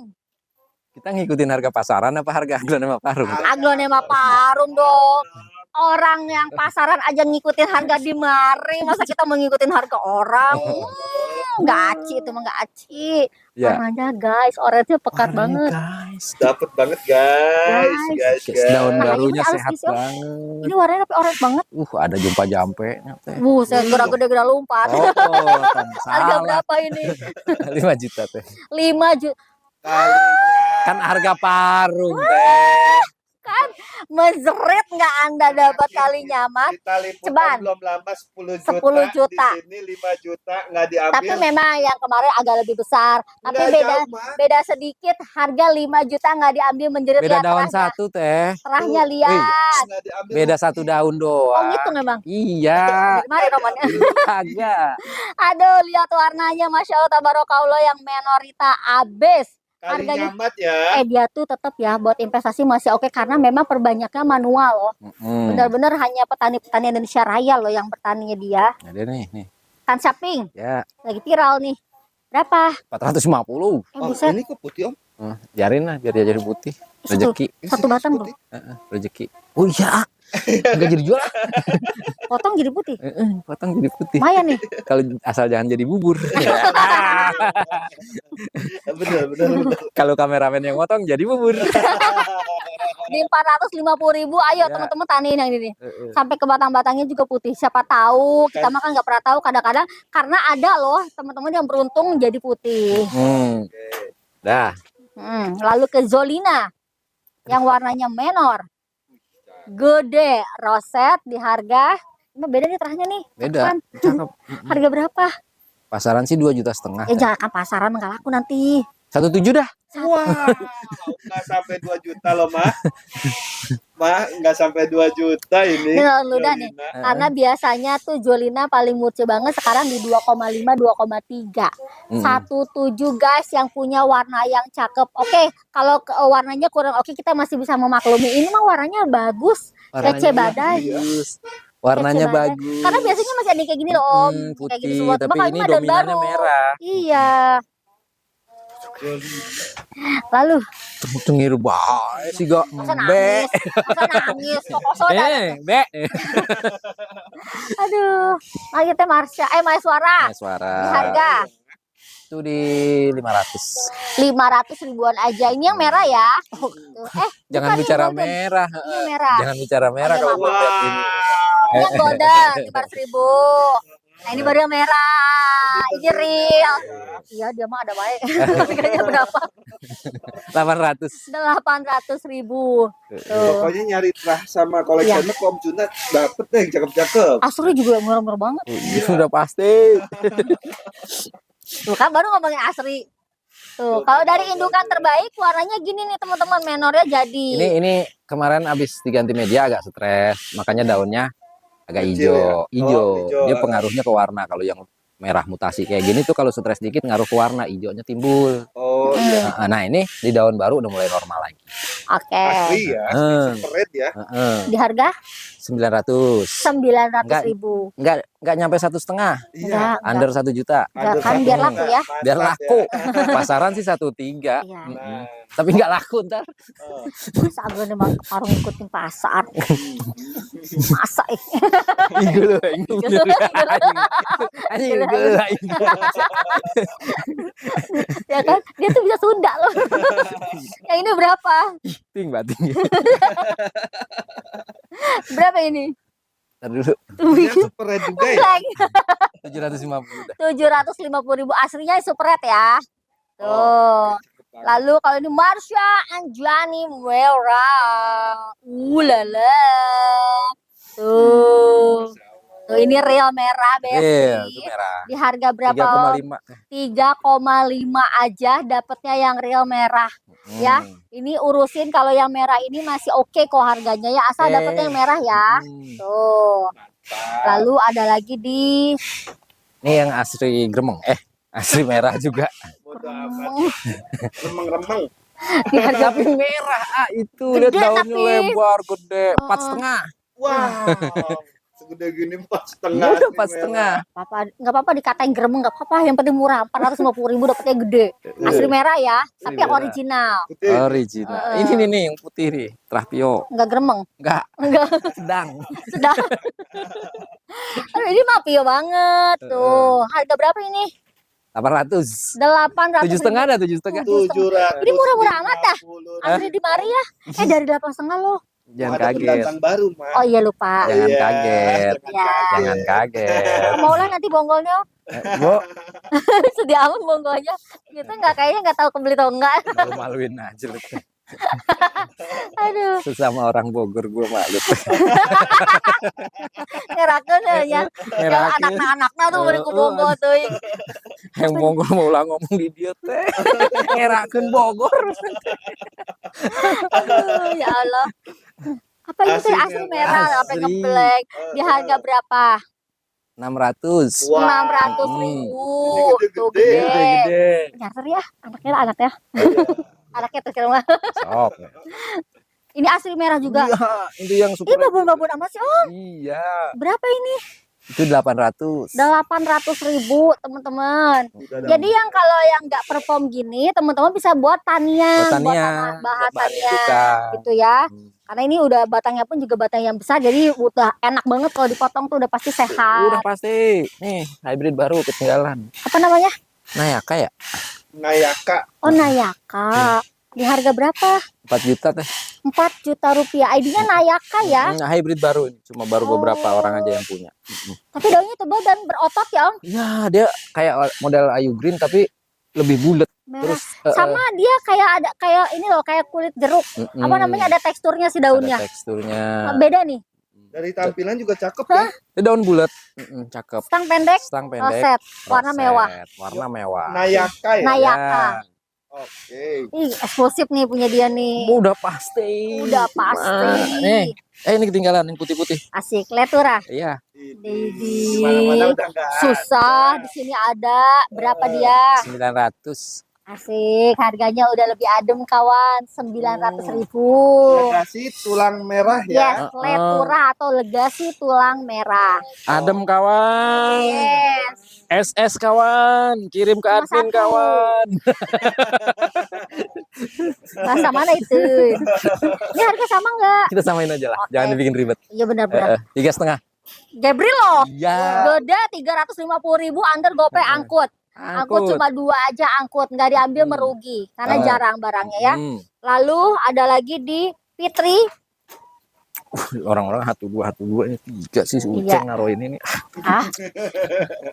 Kita ngikutin harga pasaran apa harga aglonema Parung? Aglonema Parung dong. Orang yang pasaran aja ngikutin harga di mari, masa kita mau ngikutin harga orang? Nggak aci itu mah nggak aci. Ya. Warnanya guys, oranye pekat banget. Guys. Dapat banget guys. Guys. Daun Nah, barunya ini halus sehat isi, Om. banget. Ini warnanya tapi orange banget. Ada jumpa jampe. Buset, gede-gede lompat. Oh, Harga salah. berapa ini? 5 juta teh. 5 juta. Kan harga Parung teh. Kan mezret nggak Anda dapat kali nyaman? Kita liputan Ceban. belum lama 10 juta. 10 juta. Di sini 5 juta nggak diambil. Tapi memang yang kemarin agak lebih besar. Tapi Nggak beda jauh, Mak. beda sedikit. Harga 5 juta nggak diambil, menjerit. Beda lihat daun terahnya. satu teh. Terahnya Wih, lihat. Nggak diambil Beda lagi. satu daun Oh doang. gitu memang. Iya. Mari romannya. Kagak. Aduh, lihat warnanya, masya Allah, tabarakallah, yang menorita abis. Kali Harganya- nyamat ya. Dia tuh tetap ya buat investasi masih oke karena memang perbanyaknya manual loh. Benar-benar hanya petani-petani Indonesia Raya loh yang bertaninya dia. Ada nih. Tan Shopping Ya, lagi viral nih. Berapa? 450. Oh, Buset. ini kok putih om? Biarin lah biar dia jadi putih. Satu, Rezeki. satu batang bro. Rezeki. Oh iya. Enggak jadi jual. Potong jadi putih. Potong jadi putih. Lumayan nih. Kalau asal jangan jadi bubur. Bener. Kalau kameramen yang potong jadi bubur. Di 450.000, ayo Ya. teman-teman taniin yang ini. Sampai ke batang-batangnya juga putih. Siapa tahu, kita mah kan nggak pernah tahu kadang-kadang karena ada loh teman-teman yang beruntung jadi putih. Dah. Lalu ke Zolina yang warnanya menor. Gede, roset di harga. Ini beda nih terahnya nih. Beda. Kan? Cakep. Harga berapa? Pasaran sih 2,5 juta. Jangan pasaran nggak laku nanti. 1,7 dah. Wow, nggak sampai 2 juta loh mah. Mah nggak sampai 2 juta ini. Ini udah nih. Jolina. Karena biasanya tuh Jolina paling murce banget sekarang di 2,5, 2,3. 1,7 guys yang punya warna yang cakep. Oke, kalau warnanya kurang oke kita masih bisa memaklumi. Ini mah warnanya bagus. Kece badai. bagus. Warnanya Kece badai. bagus. Karena biasanya masih ada kayak gini loh Om. Kayak gini Putih, semua. tapi Cuma ini kalau ada dominannya baru. merah. Iya. Lalu Tengir bae sih gak. masa nangis, pokok soda. Be. Aduh, lagi teh Marsha, Maeswara. Suara. Di harga Itu di 500. 500 ribuan aja. Ini yang merah ya. Tuh. Jangan bukan bicara yang golden. merah. Ini yang merah. Jangan bicara merah Ada kalau apa? mau lihat ini. Ini yang golden 500.000. Nah ini baru yang merah. Ini real. Iya dia mah ada baik. Harganya berapa? 800. 800.000. Tuh. Pokoknya nyari terah sama koleksioner Om Junat dapet deh yang cakep-cakep. Asli juga murah-murah banget. Sudah pasti. Tuh kan baru ngomongin asri. Tuh, kalau dari indukan terbaik warnanya gini nih teman-teman, menornya jadi. Ini kemarin abis diganti media agak stres, makanya daunnya agak Kecil hijau. ya? Oh, hijau. Dia pengaruhnya ke warna. Kalau yang merah mutasi kayak gini tuh kalau stres dikit ngaruh ke warna, hijaunya timbul. Oh iya. Nah, ini di daun baru udah mulai normal lagi. Oke. Asli ya. Super red ya. Di harga 900. 900.000. Enggak nyampe 1,5. Enggak. Under 1 juta. Enggak, kan biar laku ya. Biar laku. Pasaran sih 1,3. Iya. Nah, Tapi enggak laku ntar. Masa gue memang parung ikutin pasar. Masa Minggu lu, anjing gue ya kan? Dia tuh bisa Sunda loh. Yang ini berapa? ting bating. Berapa ini? Ntar dulu dia super red juga ya. Lagi 750 dah. 750.000 aslinya super red ya. Tuh. Lalu kalau ini Marsha Anjani merah. Ulala. Tuh. Tuh ini real merah Iya, Besi. itu merah. Di harga berapa? Om? 3,5. 3,5 aja dapatnya yang real merah. Ya, ini urusin kalau yang merah ini masih oke kok harganya ya, asal dapetnya yang merah ya. Tuh. Lalu ada lagi di Ini yang asli gremeng. Asli merah juga. Bodo amat. Remeng-remeng. di harga Tapi merah itu. Gede Lihat daunnya tapi. lebar, gede. Oh, 4,5. Wow. Segede gini 4,5. Udah asli 4,5. nggak apa-apa dikatain gremeng nggak apa-apa, yang penting murah, 450.000 dapetnya gede. Asli merah ya, tapi yang merah. original, Putih. Original. Ini nih yang putih nih. Trapio. nggak gremeng, Enggak, nggak sedang. sedang. Aduh, ini mah pio banget tuh. Harga berapa ini? 800. 800. 7,5 ada 7,5. 700. Ini murah-murah amat dah. 50. Asli di Maria. Dari 8,5 loh. Jangan Ada kaget. pendatang baru, Mak. Oh iya lupa. Jangan Iya, kaget. Ya. Jangan kaget. Mau lah nanti bonggolnya. Bu, Sedih amat bonggolnya. Gitu nggak, kayaknya nggak tahu kebeli atau enggak. malu-maluin aja lu. Aduh, Sesama orang Bogor gue malu. ngerakeun ya. Yang Ngerakeun. anak-anaknya tuh beri ku bonggol tuh. Yang Bogor mau ulang ngomong di dia teh. Ngerakeun Bogor. Aduh, ya Allah. Apa ini teh? Asli Asli merah. merah, apa Asli. ngeblek. Di harga berapa? 600. Wah. 600.000. Ini Tuh gede-gede. gede. Gede-gede. Nyasar ya, anaknya. Anaknya terkira mah. Sok. Ini asli merah juga. Iya, itu yang Ini super. babon-babon amat sih, Om. Iya. Berapa ini? Itu 800. 800.000, teman-teman. Udah ada Jadi yang kalau yang nggak perform gini, teman-teman bisa buat tanian, Buat buat tanian, bahan buat bahan tanian, indukan. gitu ya. Hmm. Karena ini udah batangnya pun juga batang yang besar, jadi udah enak banget kalau dipotong tuh udah pasti sehat. Udah pasti. Nih, hybrid baru ketinggalan. Apa namanya? Nayaka ya? Nayaka. Oh Nayaka. Di harga berapa? 4 juta teh. 4 juta rupiah. ID-nya Nayaka ya. Nah, hybrid baru ini. Cuma baru beberapa Oh. orang aja yang punya. Tapi daunnya tebal dan berotot ya, Om. Ya, dia kayak model Ayu Green tapi lebih bulat. Merah. Terus Sama dia kayak ada kayak ini loh, kayak kulit jeruk. Apa namanya? Ada teksturnya si daunnya. Ada teksturnya. Beda nih. Dari tampilan juga cakep ya. Ini daun bulat. Cakep. Stang pendek, Stang pendek. roset, warna roset, mewah. Warna mewah. Nayaka ya. Nayaka. Ya, Oke. Ih, eksklusif nih punya dia nih. udah pasti. Udah pasti. Nih, ini ketinggalan yang putih-putih. Asik, letura. Iya. Ini Di mana-mana udah enggak. susah, di sini ada. Berapa dia? 900. Asik, harganya udah lebih adem kawan, 900.000. Legasi tulang merah ya. Yes, letura atau legasi tulang merah. Adem kawan. Yes. SS kawan, kirim ke Cuma admin satu. kawan. Bahasa mana itu? Ini harga sama nggak? Kita samain aja lah, Oke. jangan dibikin ribet. Iya benar-benar. 3,5. Gabriel loh. Iya. Beda 350.000 under gopay angkut. Angkut cuma 2 aja angkut, nggak diambil merugi karena jarang barangnya ya. Lalu ada lagi di Fitri. Orang-orang hatu dua ini 3 sih Iya. Uceng naruhin ini. Ah.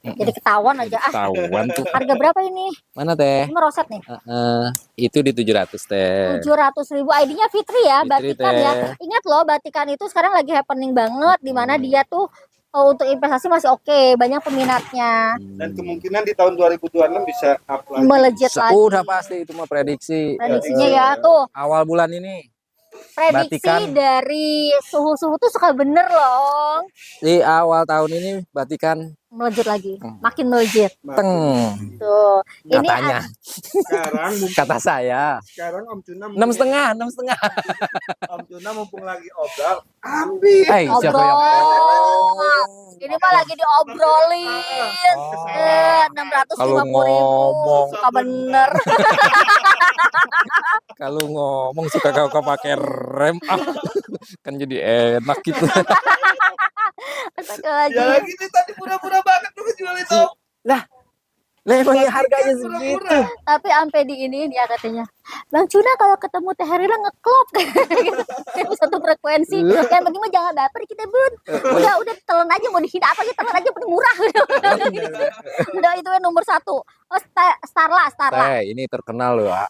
Jadi ketahuan aja ah. Tawan tuh. Harga berapa ini? Mana teh? Ini roset nih. Itu di 700 teh. 700.000. ID-nya Fitri ya, Fitri, batikan teh. ya. Ingat loh, batikan itu sekarang lagi happening banget, di mana dia tuh untuk investasi masih oke, banyak peminatnya. Dan kemungkinan di tahun 2026 bisa up lagi. Melejit lagi. Udah pasti itu mah prediksi. Prediksinya ya tuh. Awal bulan ini. Prediksi Batikan. dari suhu-suhu tuh suka bener loh. Di awal tahun ini Batikan Melejit lagi, makin melejit. teng Tuh. Ini katanya. Sekarang Kata saya. sekarang Om Cuna 6,5. Om Cuna mumpung lagi obral, ambil. Siapa yang ini mah lagi diobrolin. Oh. 650.000. Kalau ngomong. Suka bener. Kalau ngomong suka kau pakai rem kan jadi enak gitu. Ya lagi nih tadi pura-pura banget lu jual itu. Lah emangnya harganya segitu. Tapi sampai di ini dia katanya, Bang Cuna kalau ketemu Teh Herila ngeklop satu frekuensi. Yang penting mah jangan baper kita bun. Udah telan aja mau dihina apa aja telan aja penting murah. Udah itu yang nomor 1. Oh Starla. Ini terkenal loh, Wak.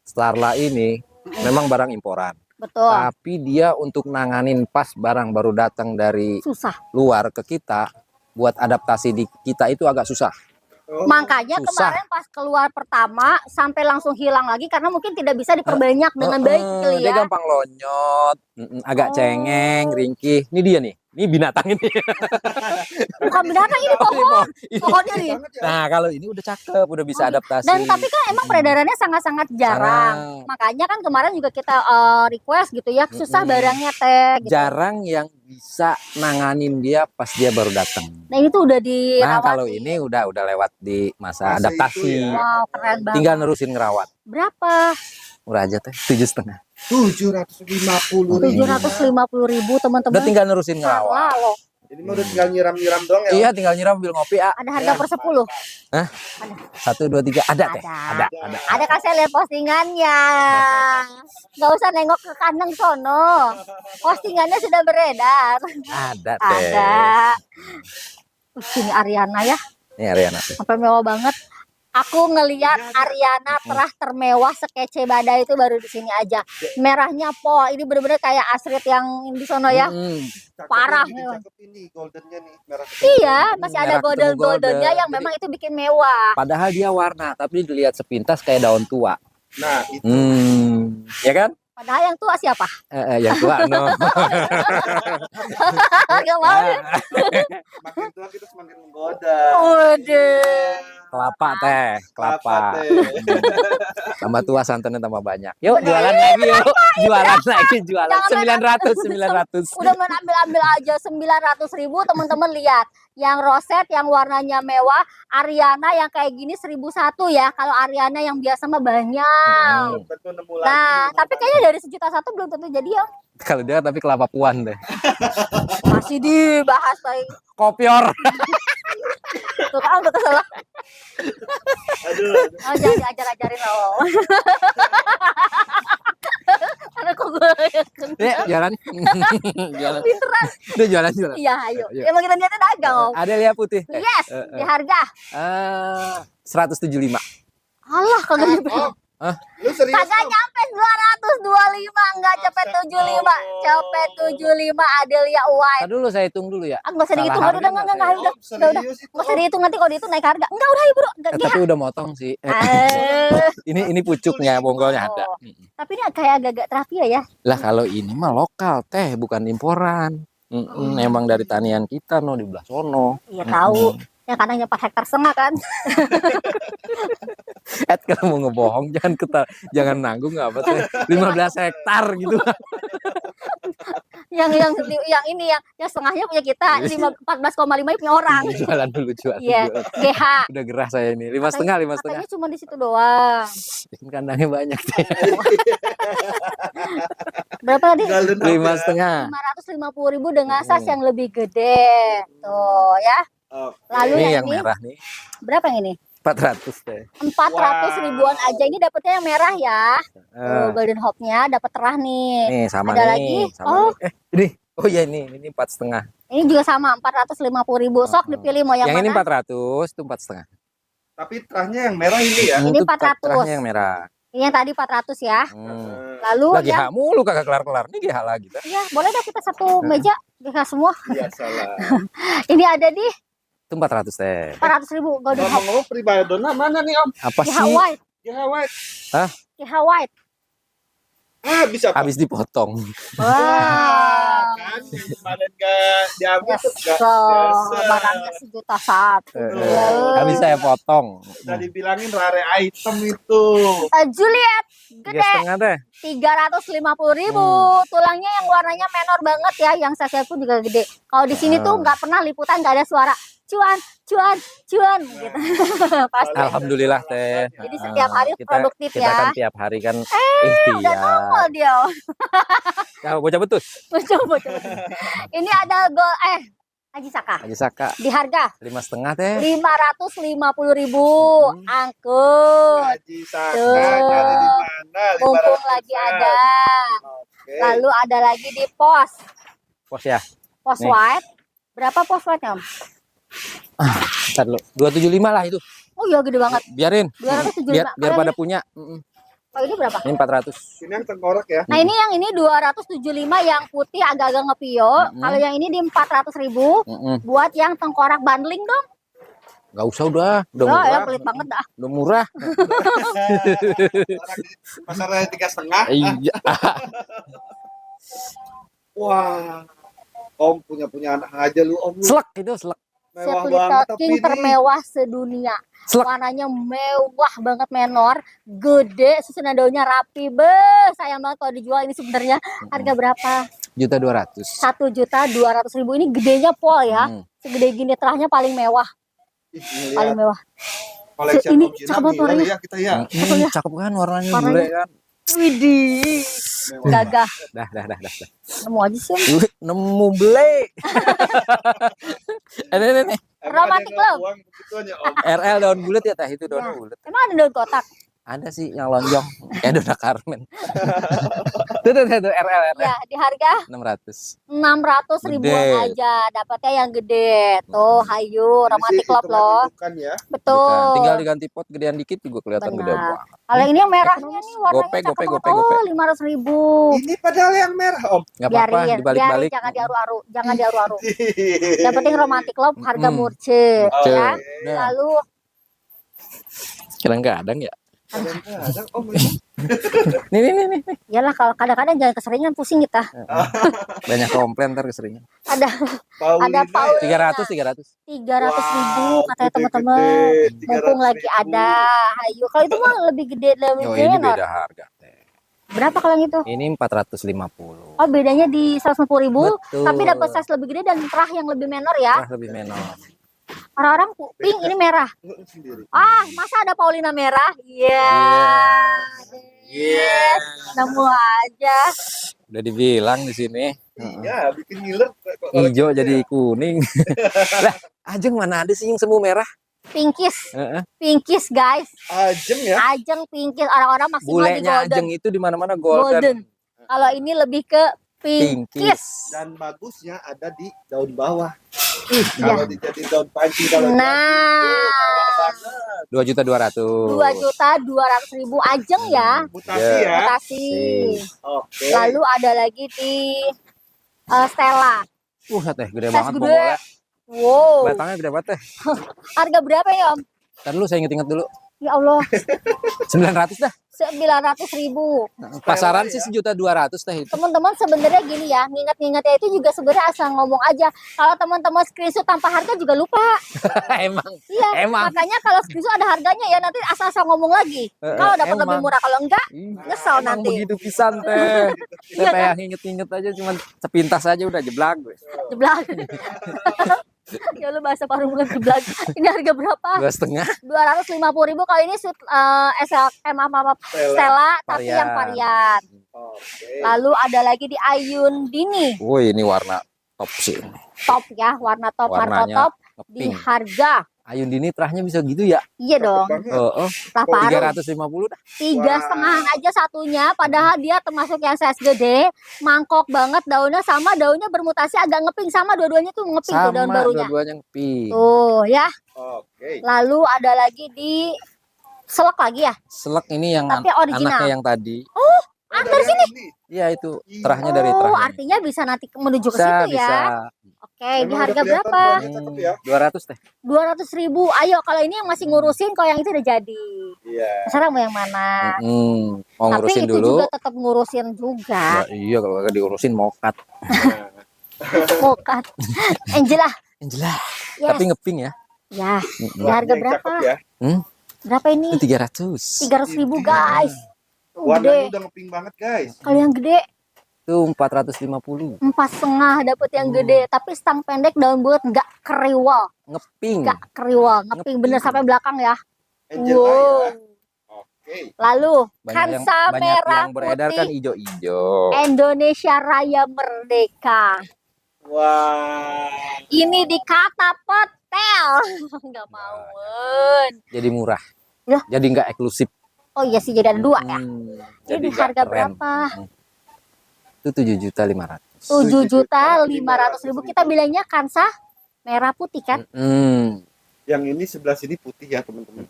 Starla ini memang barang imporan. Betul. Tapi dia untuk nanganin pas barang baru datang dari Susah. luar ke kita, buat adaptasi di kita itu agak susah. Makanya Susah. kemarin pas keluar pertama sampai langsung hilang lagi karena mungkin tidak bisa diperbanyak dengan baik kali Dia ya. gampang lonyot, agak cengeng, ringkih. Ini dia nih, Ini binatang ini. Bukan binatang, ini pohon. Ini- Pohonnya nih. Nah, kalau ini udah cakep, udah bisa adaptasi. Dan tapi kan emang peredarannya sangat-sangat jarang. Sangat. Makanya kan kemarin juga kita request gitu ya, susah Mm-mm. barangnya teh. Gitu. Jarang yang bisa nanganin dia pas dia baru datang. Nah ini tuh udah Nah, dirawat. kalau ini udah lewat di masa Masa adaptasi. itu ya. Wow, keren banget. Tinggal nerusin ngerawat. Berapa? Murah aja teh, 7,5. 750 750.000 teman-teman. Udah tinggal nerusin ngerawat. Salah loh. Ini mah udah tinggal nyiram-nyiram doang ya. Iya, tinggal nyiram ambil ngopi. Ah. Ada harga per 10. 1, 2, 3 ada teh. Ada. Ada. Ada kan saya lihat postingannya. Nggak usah nengok ke kanan sono. Postingannya sudah beredar. Ada teh. Ada. Ini Ariana ya, Ini Ariana teh. sampai mewah banget. Aku ngeliat Ariana terah termewah sekece badai itu baru di sini aja. Merahnya po, ini bener-bener kayak Astrid yang di sono ya. Cakep Parah, ini, memang. cakep ini goldennya nih merah. Iya, masih ada Merah ketemu golden-goldennya golden. yang memang itu bikin mewah. Padahal dia warna, tapi dilihat sepintas kayak daun tua. Nah, itu Ya kan? Padahal yang tua siapa? Yang tua no. Gak mau. makin tua kita semakin menggoda. Waduh. Kelapa teh, kelapa. teh. Tambah tua santannya tambah banyak. Yuk jualan lagi yuk. Jualan lagi, jualan. Jangan 900. Udah main ambil-ambil aja 900.000 teman-teman lihat. Yang roset yang warnanya mewah, Ariana yang kayak gini 1.001 ya. Kalau Ariana yang biasa mah banyak. Tentu nemu Nah, lagi. tapi kayaknya dari 1.1 belum tentu jadi ya. Kalau dia tapi kelapa puan deh. Masih dibahas lagi. Kopior. Tuh kan udah salah. Aduh. Oh, jangan diajar-ajarin loh. Karena kok gue Jalan. Jalan. pinteran. Udah jualan. Iya, ayo. Ayo. Emang kita niatnya dagang, Om. Ada lihat putih. Yes, di harga. 175. Alah, kagak nyampe. Lu serius? Kagak nyampe 225, enggak cepet 75. Cepet 75 Adelia White. Tadi dulu saya hitung dulu ya. Ah, enggak usah Salah dihitung, harga udah enggak, udah. Oh, Udah. serius itu. Enggak usah dihitung nanti kalau dihitung naik harga. Enggak, udah, Bro. Enggak Tapi udah motong sih. Ini pucuknya, bonggolnya ada. Tapi ini kayak agak-agak terapia ya. Lah kalau ini mah lokal teh, bukan imporan. Emang dari tanian kita no di belah sono. Iya tahu. Yang kadangnya 4 hektar setengah kan. Kalau mau ngebohong jangan nanggung apa teh. 15 hektar gitu. yang ini yang setengahnya punya kita, 14,5 punya orang. Jualan dulu jualan. Iya, dulu. GH. Udah gerah saya ini. 5,5. Katanya cuma di situ doang. Bikin kandangnya banyak teh. Berapa tadi? Golden apa ya? 5,5. 550.000 dengan size yang lebih gede. Tuh ya. Oh, Lalu Ini yang yang ini merah nih. berapa yang ini? 400 teh. 400 ribuan aja. Ini dapetnya yang merah ya. Eh, Golden Hope-nya dapat terah nih. nih sama Ada nih. lagi? Sama Oh. nih. Ini. Oh iya ini 4,5. Ini juga sama 450.000. Sok dipilih mau yang, Yang ini mana? 400, itu 4,5. Tapi terahnya yang merah ini ya. Ini Itu 400. terahnya yang merah. Ini yang tadi 400 ya. Lalu Lagi yang mulu kagak kelar-kelar. Ini GH lagi teh. iya, boleh dah kita satu meja GH semua. Iya salah. Ini ada di Itu 400 teh. 400.000 Golden Hope. Ngomong-ngomong primadona mana nih Om? Apa GH sih? White. Ya White. GH White. Ah bisa Pak. Habis dipotong. Wah. Kan yang kemarin gak diambil tuh gak So, biasa. barangnya 1.100.000. Eh, Habis saya potong. Udah dibilangin rare item itu. Juliet gede 3,5 teh. 350.000. Tulangnya yang warnanya menor banget ya, yang size pun juga gede. Kalau di sini tuh nggak pernah liputan, nggak ada suara cuan gitu. Pasti. Alhamdulillah teh. Jadi setiap hari produktif kita ya. kan tiap hari kan Udah nongol dia. Kau bocah betul. Coba. Ini ada Haji Saka Haji Saka di harga 5,5 teh. 550.000. Angkut. Haji Saka Tuh. dari di mana? Mumpung 500 lagi an. ada. Oke. Lalu ada lagi di pos Ya. Nih. white. Berapa pos white Om? Ntar lu 275 lah itu. Oh iya gede banget. Biarin. 275. Biar Kalau pada ini- punya. Oh ini berapa? Ini 400. Ini yang tengkorak ya. Nah ini yang ini 275 yang putih agak-agak ngepio. Kalau yang ini di 400.000 buat yang tengkorak bundling dong. Gak usah udah Oh murah. ya pelit banget dah. Udah murah. Pasarnya 3,5. Iya. Wah. Om punya anak aja lu Om. Lu. Selek itu selek. Mewah Sleep banget Little tapi King ini. termewah sedunia. Selek. Warnanya mewah banget, menor, gede, susunan daunnya rapi. Sayang banget kalau dijual ini sebenarnya. Harga berapa? 1.200.000. 1.200.000. Ini gedenya pol ya. Segede gini, terahnya paling mewah, Ih, paling ngeliat mewah. koleksi Ini Om Jinak cakep banget gila warnanya. ya kita ya. Cakep kan warnanya Warnanya. bule kan. Widih, Mewah. gagah. Dah. Nemu aja sih. Om. Nemu beli. Nih. Emang ada Romantic yang Love. uang begituan ya Om. RL daun bulat ya teh itu daun Ya. bulat. Emang ada daun kotak? Ada sih yang lonjong kayak Dona Carmen. Tuh RL Ya, di harga 600. 600 ribuan Gede. aja. Dapatnya yang gede. Tuh, hayu, Ini romantic sih love hitungan loh. indukan ya. Betul. Bukan. Tinggal diganti pot gedean dikit juga kelihatan gede Benar. banget. Kalau ini yang merahnya nih warnanya Gope, cakep gope, banget. gope, gope. Oh, 500.000. Ini padahal yang merah Om. Gak apa-apa Biarin, dibalik-balik. jangan diaru-aru, jangan diaru-aru. Yang penting romantic love harga Mm-mm. murce, Oke. ya. Udah. Lalu Kadang-kadang ya. Kadang-kadang Om ini. Nih. iyalah kalau kadang-kadang jangan keseringan, pusing kita. Banyak komplain ntar keseringan. Ada Paulina. Paul. 300. 300.000 katanya gede-gede, teman-teman. Mumpung 300.000. lagi ada. Ayo, kalau itu mah lebih gede, lebih Oh, gede ini menor. beda harga. Teh. Berapa kalau yang itu? Ini 450. Oh, bedanya di 150.000, Betul. tapi dapat size lebih gede dan terah yang lebih menor ya. Wah, lebih menor. Orang-orang pink, ini merah. Sendiri. Ah, masa ada Paulina merah? Iya. Iya. Nemu aja. Udah dibilang di sini. Iya, bikin ngiler. Hijau jadi kuning. Lah, Ajeng mana ada sih yang semu merah? Pinkies. Heeh. Pinkies, guys. Ajeng ya. Ajeng pinkies. Orang-orang maksimal di Bulenya golden. Ajeng itu di mana-mana Golden. golden. Kalau ini lebih ke pinkies. Pinkies. Dan bagusnya ada di daun bawah. Iya. Kalau dijadiin daun panci kalau Nah, 2.200.000. 2.200.000 Ajeng ya. mutasi ya. Mutasi. Oke. Lalu ada lagi di Stella. Teh gede Size banget gede. bonggolnya. Wow. Batangnya gede banget teh. Harga berapa ya, Om? Ntar dulu saya inget-inget dulu. Ya Allah, 900 dah. 900.000. Pasaran sih 1.200.000 teh itu. Teman-teman sebenarnya gini ya, nginget-ngingetnya itu juga sebenarnya asal ngomong aja. Kalau teman-teman screenshot tanpa harga juga lupa. Emang. Iya, Emang. makanya kalau screenshot ada harganya ya nanti asal-asal ngomong lagi. Kalau dapat lebih emang. murah, kalau enggak nyesel Emang nanti. begitu pisan teh. Iya Saya kayak nginget-nginget aja cuman sepintas aja udah jeblak gue. Jeblak. Ya lu bahasa paruh banget jeblak. Ini harga berapa? 2,5. 250.000 kalau ini maaf, Stella tapi Varian. yang varian. Oke. Lalu ada lagi di Ayun Dini. Woi, ini warna top sih. Top ya, warna top, harga Warnanya top di ngepink. harga. Ayun Dini terahnya bisa gitu ya? Iya dong. Oh, Lah paruh. 350 dah. 3,5 aja satunya, padahal dia termasuk yang size gede, mangkok banget daunnya, sama daunnya bermutasi agak ngeping, sama dua-duanya tuh ngeping tuh daun Sama barunya. dua-duanya ngepink. Tuh ya. Oke. Lalu ada lagi di selek lagi ya, Selek ini yang tapi original. anaknya yang tadi. Dari sini. Iya itu terahnya dari Oh, terahnya. artinya bisa nanti menuju ke Bisa, situ bisa. ya. Oke, di Memang harga udah kelihatan berapa? banget. Cakep ya. 200 teh. 200.000. Ayo, kalau ini yang masih ngurusin, kalau yang itu udah jadi. Iya. Sekarang mau yang mana? Mau Tapi ngurusin itu dulu. juga tetap ngurusin juga. Ya, iya kalau kagak diurusin mokat. Mokat. Angela. Angela. Yes. Tapi ngeping ya. Ya, Mm-mm. di harga Yang berapa? cakep ya. Berapa ini? Itu 300. 300.000 guys. Tuh, Warnanya gede. udah ngepink banget guys. Kalau yang gede Itu 450. 4,5 dapet yang gede, tapi stang pendek daun bulat nggak keriwal, Ngeping. nggak keriwal, ngeping bener sampai belakang ya. Angel Wow. ya. Oke. Lalu Banyak Kansa banyak merah yang beredar putih kan ijo-ijo. Indonesia Raya Merdeka. Wah. Ini di kata petel. Nggak mau. Jadi murah. Ya. Jadi nggak eksklusif. Oh iya sih, jadi ada dua ya. Jadi Ini nggak harga keren. berapa? Itu 7.500.000. 7.500.000. Kita bilangnya Kansa merah putih kan? Yang ini sebelah sini putih ya teman-teman.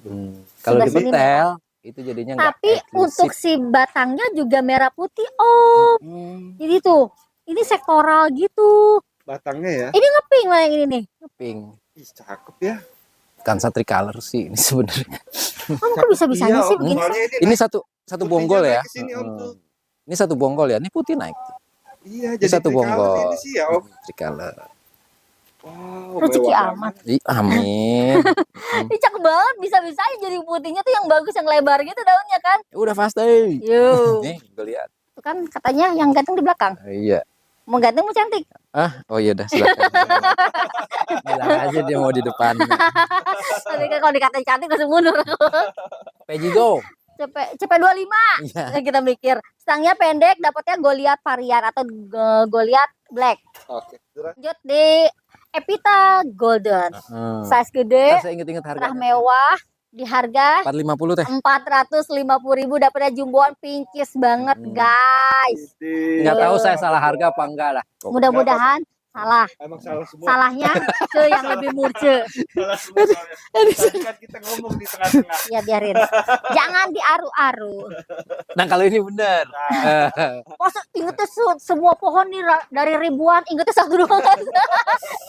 Kalau Sebelah di sini betel itu jadinya nggak Tapi untuk eksklusif. si batangnya juga merah putih. Oh, jadi tuh ini sektoral gitu. Batangnya ya. Ini ngeping lah yang ini nih. Ngeping. Ih, cakep ya. Kansa tricolor sih ini sebenarnya. Kamu kok bisa-bisanya Iya, sih Om. begini? Soalnya Ini satu putihnya bonggol ya. naik ke sini, Om, tuh. Ini satu bonggol ya. Ini putih naik. Iya, Ini jadi satu tricolor bonggol. ini sih ya, Om. Tricolor. Wow, Rezeki mewah amat. banget. Ih, amin. Ini cakep banget, bisa-bisa aja jadi putihnya tuh yang bagus, yang lebar gitu daunnya kan. Udah pasti. Yo. Nih, gue lihat. Itu kan katanya yang ganteng di belakang. Iya. Mau ganteng mau cantik. Oh iya dah silakan. Bilang aja dia mau di depan. Tapi kan kalau dikatain cantik langsung mundur. Pejigo. CP25. Iya. Yang kita mikir. Stangnya pendek, dapatnya Goliath varian atau Goliath Black. Oke. Durasi Lanjut di Epita Golden. Size gede, Saya inget-inget cerah harganya. mewah, di harga 450 teh. 450.000 dapatnya jumboan pincis banget guys. Nggak tahu saya salah harga apa enggak lah. Mudah-mudahan salah. emang salah semua. Salahnya ke yang lebih murce. Salah semua soalnya. Tadi kan kita ngomong di tengah-tengah. Ya biarin. Jangan diaru-aru. Nah kalau ini benar. Masa ingetnya semua pohon nih dari ribuan, ingetnya satu doang kan.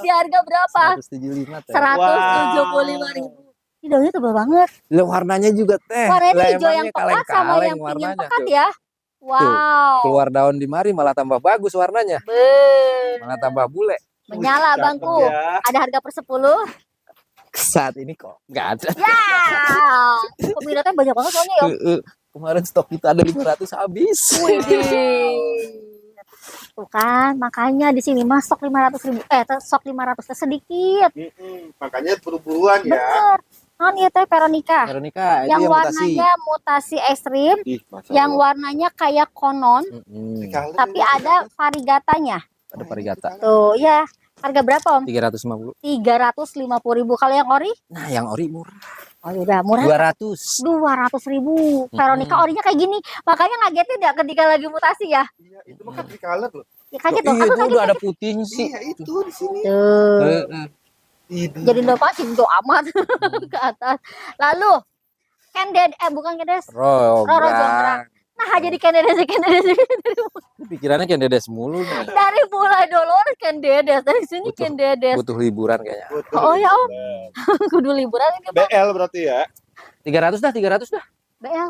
Di harga berapa? 175 teh. 175.000. Ini daunnya tebal banget. Lah warnanya juga teh. Warnanya hijau Lah, yang emangnya pekat sama kaleng-kaleng yang pink yang warnanya pekat tuh. ya. Wow. Keluar daun di mari malah tambah bagus warnanya. Malah tambah bule. Menyala Cakep bangku. ya. Ada harga per 10. Saat ini kok nggak ada. Ya. Peminatnya banyak banget soalnya ya. Kemarin stok kita ada 500 habis. Widih. Tuh kan, makanya di sini mah stok 500.000. Stok 500 sedikit. Makanya buru-buruan ya. Bener. Nah, ini teh Veronica. Veronica itu Yang yang mutasi. warnanya mutasi ekstrim, Ih, Masya yang Allah. warnanya kayak konon, Tricolor tapi ini ada varigatanya. Ada varigata. Tuh, ya. Harga berapa, Om? 350. 350.000. Kalau yang ori? Nah, yang ori murah. Oh, udah murah. 200. 200.000. Veronica orinya kayak gini. Makanya ngagetin ya ketika lagi mutasi ya. Iya, itu mah kan tricolor loh. Ya kaget Iya, dong. Aku itu kaget. udah ada putihnya sih. Iya, itu di sini. Tuh. Jadi Ini. pasti do amat ke atas. Lalu Candid bukan Candides. Roro Roro Jonggrang. Nah, jadi Candides Pikirannya kayak dedes mulu nih. dari mulai Dolores Candides, dari sini Candides. Butuh liburan kayaknya. Betul. Oh ya, Om. Kudu liburan ini, Bang. BL berarti ya. 300 dah, 300 dah. BL.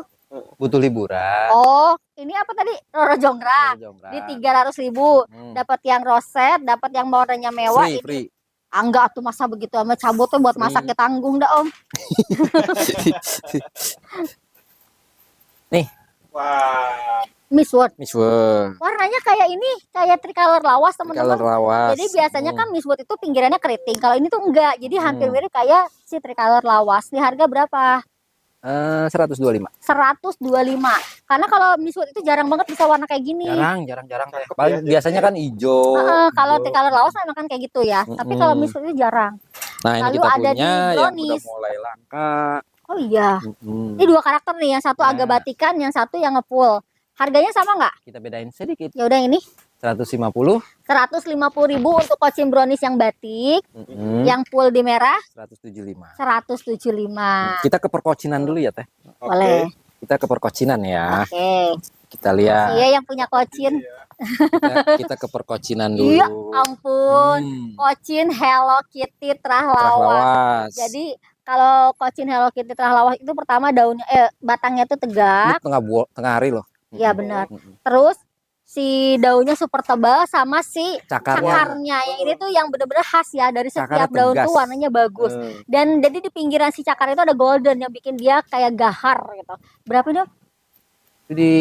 Butuh liburan. Oh, ini apa tadi? Roro Jonggrang. Roro Jonggrang. Di 300.000. Dapat yang roset, dapat yang warnanya mewah. Free, Ini free. enggak tuh masa begitu sama cabut tuh buat masaknya tanggung dah, Om. Nih, Wah. Miss World. Miss World. Warnanya kayak ini, kayak tricolor lawas, Color teman-teman. lawas. Jadi biasanya kan Miss World itu pinggirannya keriting. Kalau ini tuh enggak. Jadi hampir mirip kayak si tricolor lawas. Di harga berapa? 125. 125. Karena kalau Miss World itu jarang banget bisa warna kayak gini. Jarang. Cakep Paling ya, biasanya kan hijau. Kalau hijau. tricolor lawas memang kan kayak gitu ya. Tapi kalau Miss World itu jarang. Nah, ini lalu kita ada di punya yang udah brownies. mulai langka. Oh iya. Ini dua karakter nih. Yang satu Nah. agak batikan, yang satu yang ngefull. Harganya sama nggak? Kita bedain sedikit. Ya udah ini 150. 150.000 untuk Cochin brownies yang batik, yang full di merah 175. 175. Kita ke perkocinan dulu ya, Teh. Boleh. Kita ke perkocinan ya. Oke. Kita lihat. Iya yang punya Cochin. Kita ke perkocinan dulu. Iya, ampun. Cochin Hello Kitty Terah Terah Lawas. lawas. Jadi kalau Cochin Hello Kitty Terah Lawas itu pertama daunnya batangnya tuh Ini tegak. tengah hari loh. Iya benar. Terus si daunnya super tebal sama si Cakarnya. cakarnya. Yang ini tuh yang bener-bener khas ya dari setiap Cakarnya daun tegas. tuh warnanya bagus. Dan jadi di pinggiran si cakar itu ada golden yang bikin dia kayak gahar gitu. Berapa nih? Itu di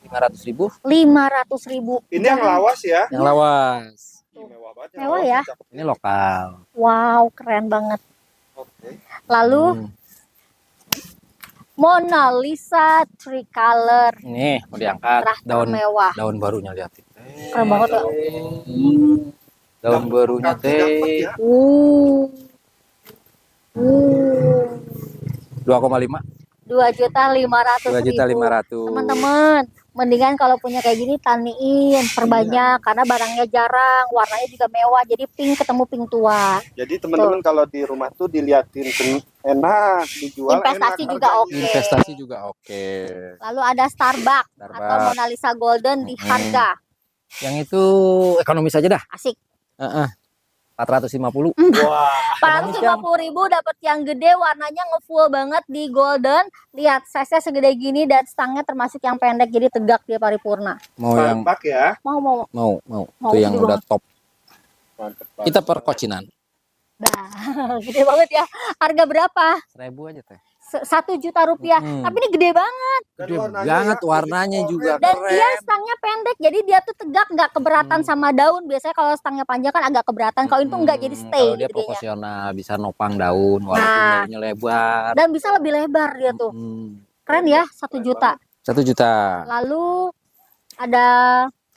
500.000. 500.000. Ini yang lawas ya. Yang lawas. Ih, mewah banget. yang Mewah lawas ya. cakep. Ini lokal. Wow, keren banget. Oke. Lalu Mona Lisa Tricolor Ini mau diangkat Terah daun mewah. daun barunya lihat. Keren banget ya. Daun barunya Dapet teh ya. 2,5. 2.500.000. 2.500.000. Teman-teman, mendingan kalau punya kayak gini taniin, perbanyak karena barangnya jarang, warnanya juga mewah. Jadi pink ketemu pink tua. Jadi teman-teman kalau di rumah tuh diliatin enak, dijual Investasi enak juga harganya. oke. Investasi juga oke. Lalu ada Starbucks atau Mona Lisa Golden di harga Yang itu ekonomis aja dah. asik. Heeh. 450. Wah, 450.000 dapat yang gede, warnanya ngefull banget di golden. Lihat size-nya segede gini dan stangnya termasuk yang pendek, jadi tegak dia paripurna. Mau yang mantap ya. Mau. mau Mau, itu yang gede udah banget. top. Mantap. Kita perkocinan. Nah, gede banget ya. Harga berapa? 1.000 aja teh. 1 juta rupiah. Tapi ini gede banget. Dan Gede warnanya banget, ya, warnanya lebih juga orange. Dan dia keren. stangnya pendek, jadi dia tuh tegak, nggak keberatan sama daun. Biasanya kalau stangnya panjang kan agak keberatan. Kalau itu nggak, jadi stay Kalau dia gitu dianya. proporsional, bisa nopang daun walaupun Nah. daunnya lebar. Dan bisa lebih lebar dia tuh. Keren ya, 1 juta. 1 juta. Lalu ada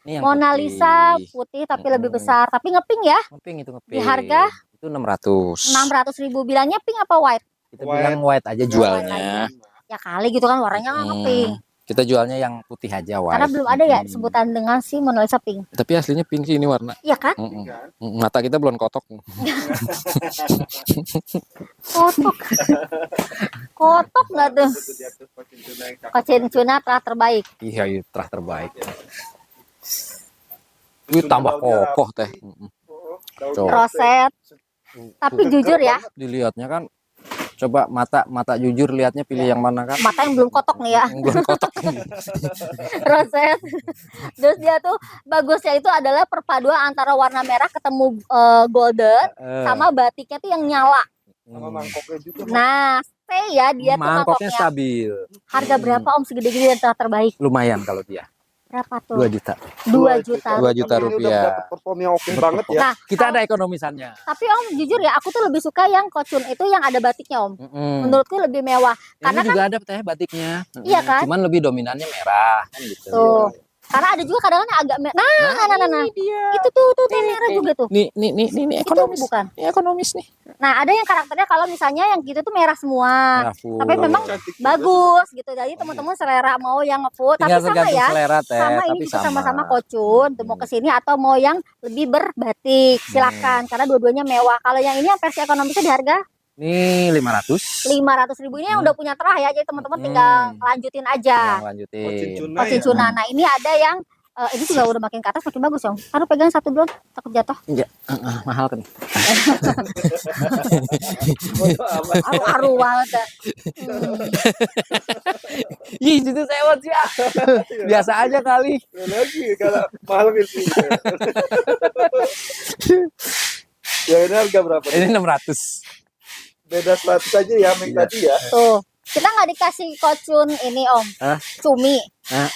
Ini yang Mona putih. Lisa putih tapi lebih besar, tapi ngepink ya. Ngeping itu ngeping. Di harga? Itu 600. 600.000. Bilangnya pink apa white? Kita bilang white aja jualnya. Ya kali gitu kan, warnanya nggak ngepink. Kita jualnya yang putih aja white. Karena belum ada ya sebutan dengan si Mona Lisa pink. Tapi aslinya pink sih ini warna. Iya kan? Mata kita belum kotok. Kotok. Kotok nggak tuh? Itu dia tuh Kocin tuna yang cakep. Kocin tuna telah terbaik. Iya, itu terah terbaik. Ini tambah kokoh teh. Daunnya Coba. Roset. Tapi jujur ya, Dilihatnya kan, coba mata jujur lihatnya pilih yang mana kan? mata yang belum kotok nih ya. Yang belum kotok. Roset. Terus dia tuh bagusnya itu adalah perpaduan antara warna merah ketemu golden sama batiknya tuh yang nyala. sama mangkoknya juga. Nah, stay ya dia tuh Mangkoknya mangkoknya. stabil. Harga berapa Om segede gini dan telah terbaik? Lumayan kalau dia. Berapa tuh? 2 juta. 2 juta. 2 juta Tapi ini udah rupiah. dapet perform yang oke banget ya. Nah, Kita ada ekonomisannya. tapi Om jujur ya, aku tuh lebih suka yang kocun itu yang ada batiknya Om. Menurutku lebih mewah. Ini Karena kan juga ada teh batiknya. Iya kan? Cuman lebih dominannya merah kan gitu. tuh. Karena ada juga kadang-kadang agak merah. Nah. Itu tuh merah juga tuh. Nih Itu ekonomis. bukan. Ini ekonomis nih. Nah, ada yang karakternya kalau misalnya yang gitu tuh merah semua. Merah full. Tapi memang Cantik juga. bagus gitu. Jadi teman-teman selera mau yang ngefull tapi Tinggal sama tergantung ya. selera teh, Sama tapi ini juga sama-sama kocun. Tuh mau ke sini atau mau yang lebih berbatik, silakan. Karena dua-duanya mewah. Kalau yang ini yang versi ekonomisnya di harga Ini 500. 500.000 ini yang udah punya terah ya. Jadi teman-teman tinggal lanjutin aja. Yang lanjutin. Kocin tuna Kocin ya. tuna. Nah, ini ada yang ini juga udah makin ke atas makin bagus Om. Taruh pegang satu dulu takut jatuh. Enggak, mahal kan. Bodo amat. Aru banget dah. Ih, itu sewot ya. Biasa aja kali. Ya lagi kalau mahal gitu. Ya ini harga berapa? Ini 600. Beda 100 aja ya, Meng Iya. tadi ya. Tuh. Kita nggak dikasih kocun ini Om. Hah? Cumi. Nah,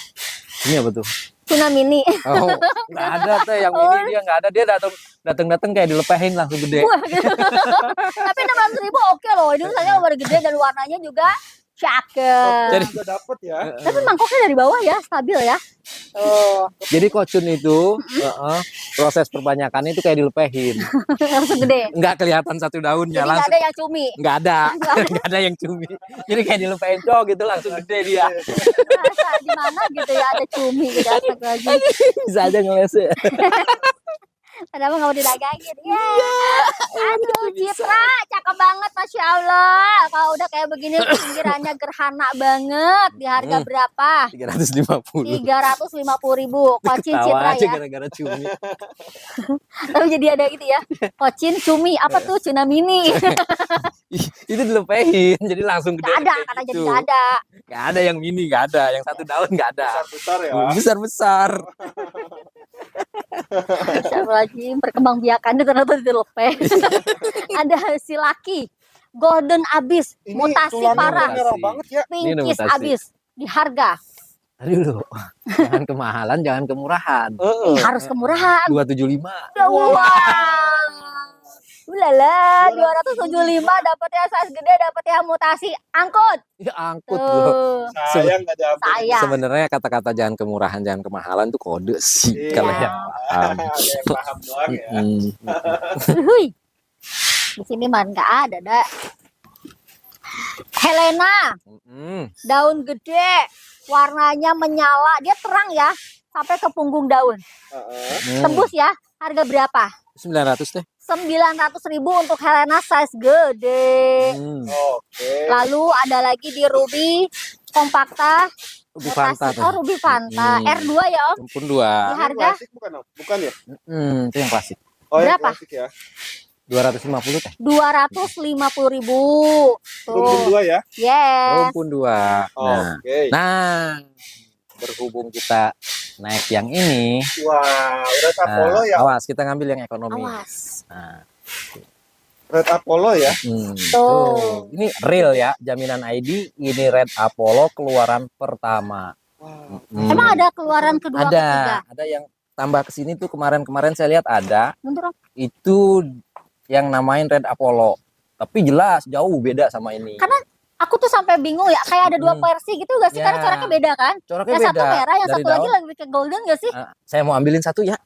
ini apa tuh? Tuna mini. Oh, nggak ada teh yang ini dia nggak ada, dia datang kayak dilepehin langsung gede. Wah, gitu. Tapi 600.000 oke loh. Ini misalnya udah gede dan warnanya juga cakep. Jadi- Udah dapet ya. Tapi mangkoknya dari bawah ya, stabil ya. Oh, Jadi kocun itu proses perbanyakan itu kayak dilepehin, langsung gede. nggak kelihatan satu daunnya Jadi nggak langsung. ada yang cumi. Nggak ada, nggak ada yang cumi. Jadi kayak dilepehin cowok gitu langsung gede dia. Masa di mana gitu ya ada cumi gitu lagi. Bisa aja ngelese. Kenapa nggak mau didagangin? Ya. Aduh, Citra, cakep banget, masya Allah. Kalau udah kayak begini pinggirannya gerhana banget. Di harga berapa? 350. 350.000. Kocin Tawa Citra aja ya. gara-gara cumi. Tapi jadi ada gitu ya. Kocin cumi apa tuh? Tuna mini. Ih, itu dilepehin, jadi langsung gede. Gak ada, kata jadi gak ada. Nggak ada yang mini, nggak ada. Yang satu daun nggak ada. Besar ya. Besar-besar. Astagfirullahaladzim, perkembangbiakannya ternyata dilepeh. Ada si laki golden abis, Ini mutasi tulangnya parah, merah banget ya. Ini udah pinkis mutasi. abis. Di harga Tadi dulu. Jangan kemahalan, jangan kemurahan. harus kemurahan. 275. Wow. Ulala, 275 dapat yang size gede, dapat yang mutasi, angkut. Ya angkut bro. Tuh, Sayang nggak ada apa. saya. Sebenarnya kata-kata jangan kemurahan, jangan kemahalan itu kode sih Iya. kalau yang paham. Ada yang paham doang ya. Hui. Di sini mah nggak ada, dah. Helena, daun gede, warnanya menyala, dia terang ya, sampai ke punggung daun. Tembus ya, harga berapa? 900 deh. 900.000 untuk Helena size gede. Oke. Lalu ada lagi di Ruby Compacta. Ruby Fanta Mutasi- Oh, Ruby Fanta. Hmm. R2 ya, Om. Pun 2. Di harga Klasik bukan Om? Bukan ya? Itu yang klasik. Oh, yang Berapa? klasik ya. 250 teh. 250.000. Rumpun Tuh. 2 ya. Yes. Rumpun 2. Nah, Oke. nah, berhubung kita naik yang ini, Wah, Red Apollo ya. awas kita ngambil yang ekonomi. Awas. Nah, Red Apollo ya. tuh. Ini real ya, jaminan ID. Ini Red Apollo keluaran pertama. Wah. Emang ada keluaran kedua, ketiga? Ada yang tambah ke sini tuh kemarin saya lihat ada. Bentar, Om. Itu yang namain Red Apollo. Tapi jelas jauh beda sama ini. Karena aku tuh sampai bingung ya, kayak ada dua versi gitu gak sih? Ya. Karena coraknya beda kan? Coraknya Yang beda. satu merah, yang Dari satu lagi daun. lebih ke golden gak sih? Saya mau ambilin satu ya.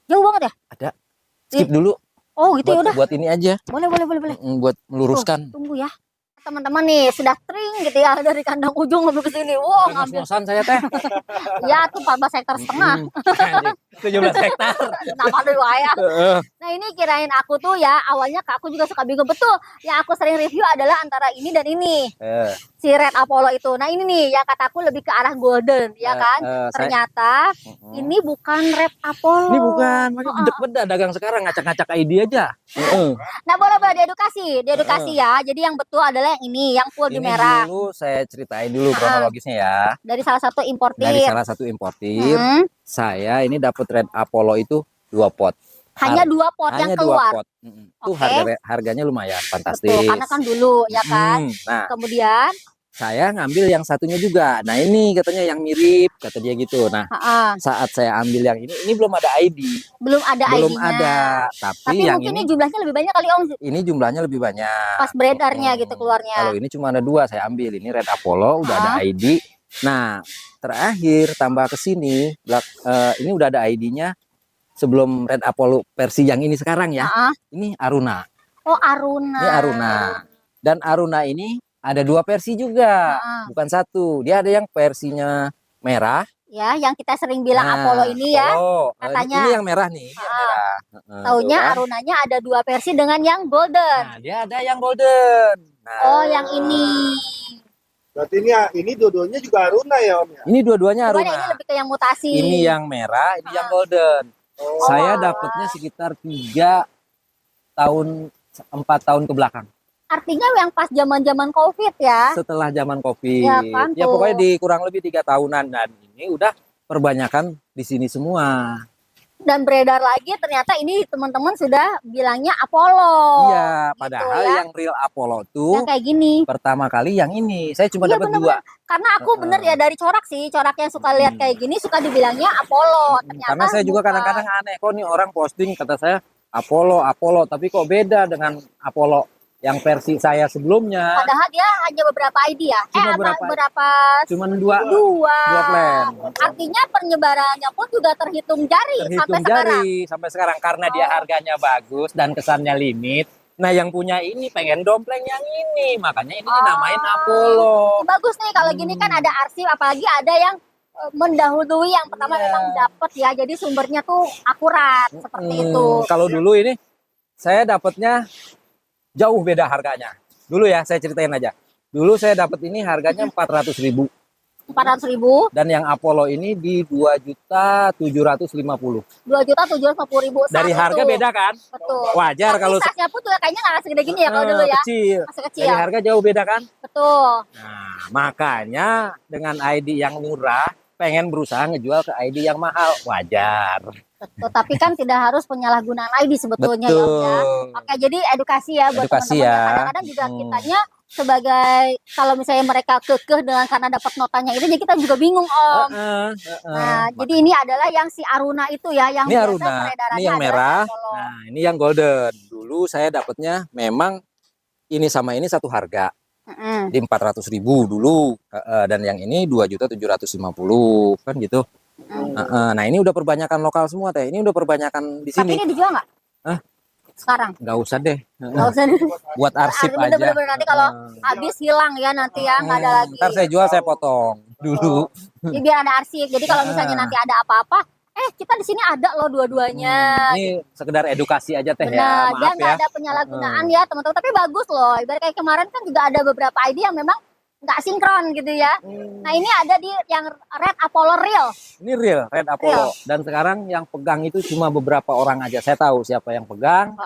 Jauh banget ya? Ada. Skip dulu. Oh gitu, ya udah. Buat ini aja. Boleh. Buat meluruskan. Tunggu ya. Teman-teman nih sudah tring gitu ya dari kandang ujung sampai ke sini. Wow, ngambil. Ngos-ngosan saya teh. Ya tuh 14 hektar setengah. 17 hektar. Nama dulu ya. Nah ini kirain aku tuh ya awalnya aku juga suka bingung betul. Yang aku sering review adalah antara ini dan ini. Si Red Apollo itu. Nah ini nih yang kataku lebih ke arah golden ya kan. Ternyata ini bukan Red Apollo. Ini bukan. Makanya beda dagang sekarang ngacak-ngacak ID aja. Nah boleh diedukasi ya. Jadi yang betul adalah yang ini, yang full di Ini merah. dulu saya ceritain dulu kronologisnya ya. Dari salah satu importir. Dari salah satu importir, saya ini dapat Red Apollo itu 2 pot. Hanya 2 pot yang Hanya 2 keluar. pot. Itu harganya lumayan fantastis. Betul, karena kan dulu ya kan. Nah, Kemudian saya ngambil yang satunya juga. Nah ini katanya yang mirip, kata dia gitu. Nah saat saya ambil yang ini belum ada ID. belum ada Belum ID-nya. ada. Tapi yang mungkin ini ini jumlahnya lebih banyak kali Om. ini jumlahnya lebih banyak. Pas beredarnya gitu keluarnya. Kalau ini cuma ada 2 saya ambil. Ini Red Apollo udah ada ID. Nah terakhir tambah ke sini, ini udah ada ID-nya sebelum Red Apollo versi yang ini sekarang ya. Ini Aruna. Oh Aruna. Ini Aruna. Dan Aruna ini ada 2 versi juga, bukan 1. Dia ada yang versinya merah. Ya, yang kita sering bilang Apollo ini ya. Katanya. Ini yang merah nih. Ini yang merah. Taunya Arunanya ada 2 versi dengan yang golden. Nah, dia ada yang golden. Nah, oh, yang ini. Berarti ini dua-duanya juga Aruna ya Om ya? Ini dua-duanya Aruna. Ini lebih ke yang mutasi. Ini yang merah, ini yang golden. Saya dapatnya sekitar 3 tahun, 4 tahun ke belakang. Artinya yang pas zaman-zaman COVID ya. Setelah zaman COVID. Ya, kan, ya pokoknya di kurang lebih 3 tahunan dan ini udah perbanyakan di sini semua. Dan beredar lagi ternyata ini teman-teman sudah bilangnya Apollo. Iya, padahal gitu ya. yang real Apollo tuh yang kayak gini. Pertama kali yang ini. Saya cuma dapat 2. Karena aku bener ya dari corak sih, corak yang suka lihat kayak gini suka dibilangnya Apollo. Ternyata karena saya juga kadang-kadang aneh kok nih orang posting kata saya Apollo, tapi kok beda dengan Apollo yang versi saya sebelumnya. Padahal dia hanya beberapa ID ya. Cuma berapa? Cuman 2 dua plan. Artinya penyebarannya pun juga terhitung jari sampai sekarang karena dia harganya bagus dan kesannya limit. Nah, yang punya ini pengen dompleng yang ini, makanya ini dinamain Apollo. Bagus nih kalau gini kan ada arsip, apalagi ada yang mendahului yang pertama memang dapat ya. Jadi sumbernya tuh akurat seperti itu. Kalau dulu ini saya dapatnya jauh beda harganya. Dulu ya saya ceritain aja. Dulu saya dapat ini harganya 400.000. 400.000. Dan yang Apollo ini di 2.750.000. 2.750.000. Dari harga beda kan? Betul. Wajar kalau sisanya pun juga kayaknya nggak segede gini ya kalau dulu ya. Kecil. Masih kecil. Dari harga jauh beda kan? Betul. Nah, makanya dengan ID yang murah pengen berusaha ngejual ke ID yang mahal. Wajar. Betul, tapi kan tidak harus penyalahgunaan ID sebetulnya ya, Om, ya. Oke, jadi edukasi ya buat teman-teman. ya. Kadang-kadang juga kitanya sebagai kalau misalnya mereka kekeh dengan karena dapat notanya itu, jadi kita juga bingung Om. Nah, jadi ini adalah yang si Aruna itu ya, yang ini biasa Aruna, peredarannya ini yang adalah merah. Apollo. Nah, ini yang golden. Dulu saya dapatnya memang ini sama ini satu harga. Di 400.000 dulu. Dan yang ini 2.750.000 kan gitu. Nah ini udah perbanyakan lokal semua teh. Ini udah perbanyakan di sini. Tapi ini dijual nggak? Sekarang? Nggak usah deh. Nggak usah. Buat arsip aja. Bener-bener nanti kalau habis hilang ya nanti ya nggak ada lagi. Ntar saya jual saya potong dulu. Ya, biar ada arsip. Jadi kalau misalnya nanti ada apa-apa, kita di sini ada loh dua-duanya. Ini sekedar edukasi aja teh ya. Benar, Maaf dia nggak ya. ada penyalahgunaan ya teman-teman. Tapi bagus loh. Ibarat kayak kemarin kan juga ada beberapa ID yang memang nggak sinkron gitu ya. Nah ini ada di yang Red Apollo Real. Ini real Red Apollo. Dan sekarang yang pegang itu cuma beberapa orang aja. Saya tahu siapa yang pegang.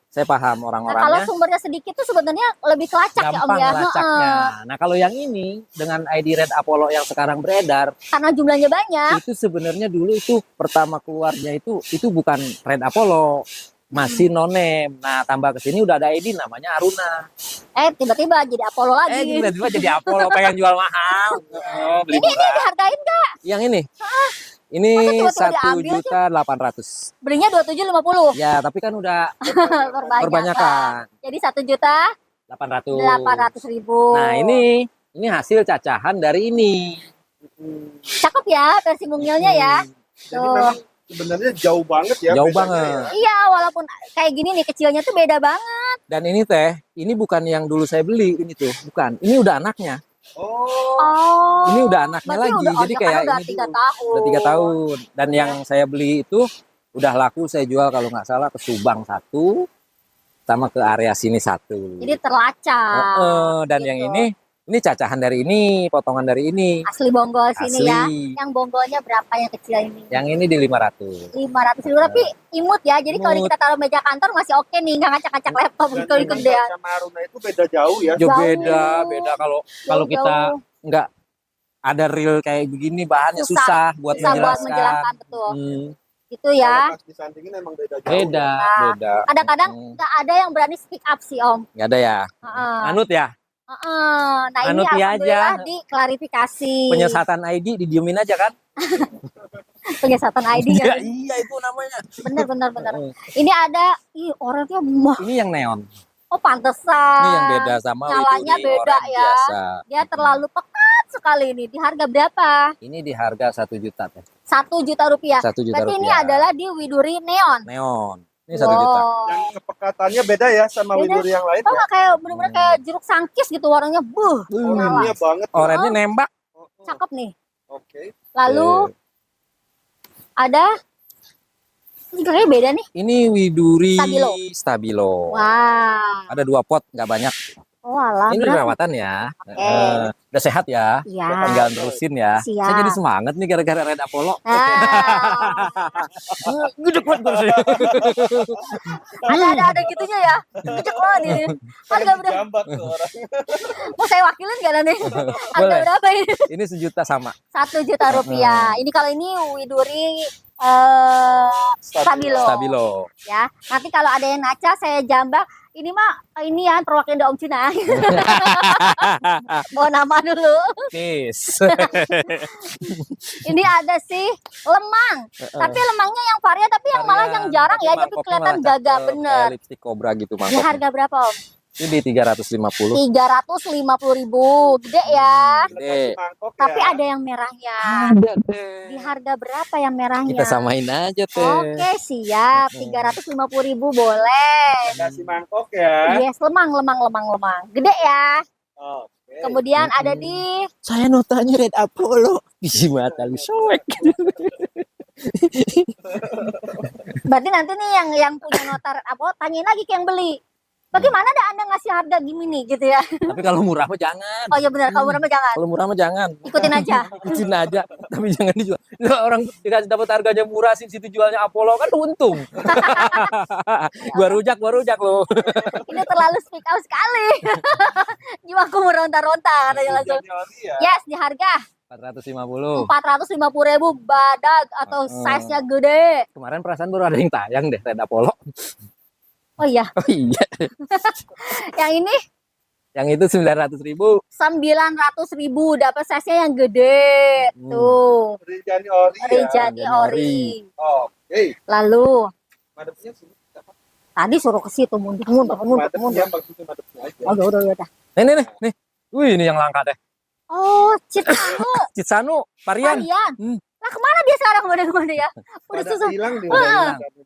Saya paham Nah kalau orang-orangnya. sumbernya sedikit tuh sebenarnya lebih kelacak ya Om Gampang ya. lacaknya. Nah kalau yang ini dengan ID Red Apollo yang sekarang beredar, Karena jumlahnya banyak. itu sebenarnya dulu itu pertama keluarnya itu bukan Red Apollo, masih no name. Nah tambah ke sini udah ada ID namanya Aruna. Tiba-tiba jadi Apollo lagi. Tiba-tiba jadi Apollo pengen jual mahal. Oh, beli Ini dihargain nggak? yang ini. Ini Masa tiba-tiba diambil 1.800.000. Belinya 2750. Ya, tapi kan udah Perbanyakan. perbanyakan. Jadi 1.800.000. Nah, ini hasil cacahan dari ini. Cakep ya versi mungilnya ya. Jadi memang sebenarnya jauh banget ya. Jauh bedanya banget. ya. Iya, walaupun kayak gini nih kecilnya tuh beda banget. Dan ini teh, ini bukan yang dulu saya beli ini tuh, bukan. Ini udah anaknya. Oh. Ini udah anaknya Berarti lagi. Jadi kan kayak udah ini 3 dulu. tahun. Udah 3 tahun. Dan yang saya beli itu udah laku, saya jual kalau nggak salah ke Subang 1 sama ke area sini 1. Jadi terlacak. Dan gitu. yang ini cacahan dari ini, potongan dari ini. Asli bonggol sini Asli. ya. Yang bonggolnya berapa yang kecil ini? Yang ini di 500. 500.000 tapi imut ya. Jadi kalau Imut. kita taruh meja kantor masih oke nih, nggak ngacak-ngacak laptop Dan gitu yang gedean. sama Aruna itu beda jauh ya. Jo Jauh. beda kalau kita nggak ada reel kayak begini bahannya susah buat Susah buat menjelaskan. menjelaskan betul. Hmm, Gitu ya. Kalau pas disandingin emang beda jauh. beda, Nah, beda. Kadang-kadang nggak ada yang berani speak up sih Om. Nggak ada ya. Heeh. Anut ya, Nah ini Anut ya alhamdulillah aja. diklarifikasi. penyesatan ID didiemin aja kan? Penyesatan ID Ya, ya. iya itu namanya. Bener. Ini ada, orangnya mah. Ini yang neon. Oh pantesan. Ini yang beda sama Nyalanya Widuri beda Orange ya. biasa. Dia terlalu pekat sekali ini. Di harga berapa? Ini di harga 1 juta teh. 1 juta rupiah. 1 juta Berarti ini rupiah. adalah di Widuri Neon. Neon. Ini 1 juta. Yang kepekatannya beda ya sama Beda. Widuri yang lain Oh ya. nggak kayak bener-bener kayak jeruk sangkis gitu warnanya. Nyala. Oranye banget. Oranye nembak. Cakep nih. Oke. Lalu ada ini kayaknya beda nih. Ini Widuri Stabilo. Stabilo. Wow. Ada 2 pot, nggak banyak. Oh alah. Ini berat. perawatan ya. Udah sehat ya. Iya. Tinggal terusin ya. Siap. Saya jadi semangat nih gara-gara Red Apollo. Gede banget terus. Ada gitunya ya. Gede banget ini. Harga berapa? Jambak tuh orang. Mau saya wakilin gak nih? Harga Boleh. berapa ini? Ini 1 juta sama. 1 juta rupiah. Ini kalau ini Widuri Stabilo. Stabilo. Ya. Nanti kalau ada yang ngaca saya jambak. Ini mah ini ya perwakilan dari Om Cina. Mau nama dulu. Kiss. Ini ada sih lemang. Tapi lemangnya yang varian tapi yang malah yang jarang ya. Tapi kelihatan gagah bener. Lipstick Cobra gitu Di mangkoknya. harga berapa Om? Ini di 350. 350.000. Gede ya. Gede. Mangkok Tapi ya. ada yang merahnya. Ada Di harga berapa yang merahnya? Kita samain aja teh. Oke, siap. 350.000 boleh. Kasih mangkok ya. Yes, lemang. Gede ya. Oke. Kemudian ada di Saya notanya Red Apollo. Bisi mata lu soek. berarti nanti nih yang punya notar apa tanyain lagi ke yang beli. Bagaimana ada Anda ngasih harga gini gitu ya? Tapi kalau murah mah jangan. Oh iya benar, kalau murah mah jangan. Kalau murah mah jangan. Ikutin aja. Ikutin aja, tapi jangan dijual. Nah, orang dikasih dapat harganya murah sih, situ jualnya Apollo kan untung. gua rujak loh. Ini terlalu speak out sekali. Jiwaku meronta-ronta katanya langsung. Ya. Yes, di harga 450. 450.000 badak atau size-nya gede. Kemarin perasaan baru ada yang tayang deh Red Apollo. Oh iya, Oh iya. yang ini Yang itu 900.000. 900.000 dapat size-nya yang gede. Tuh, Rinjani ori ya. Rinjani ori. Oke. Lalu Madepnya sini. tadi suruh ke situ mundur. Madepnya maksudnya madepnya aja. Oh, udah. Nih. Wih, ini yang langka deh. Oh, Citsanu, Citsanu, varian. varian. Lah kemana dia sekarang kemana ya? Udah Pada susah. hilang di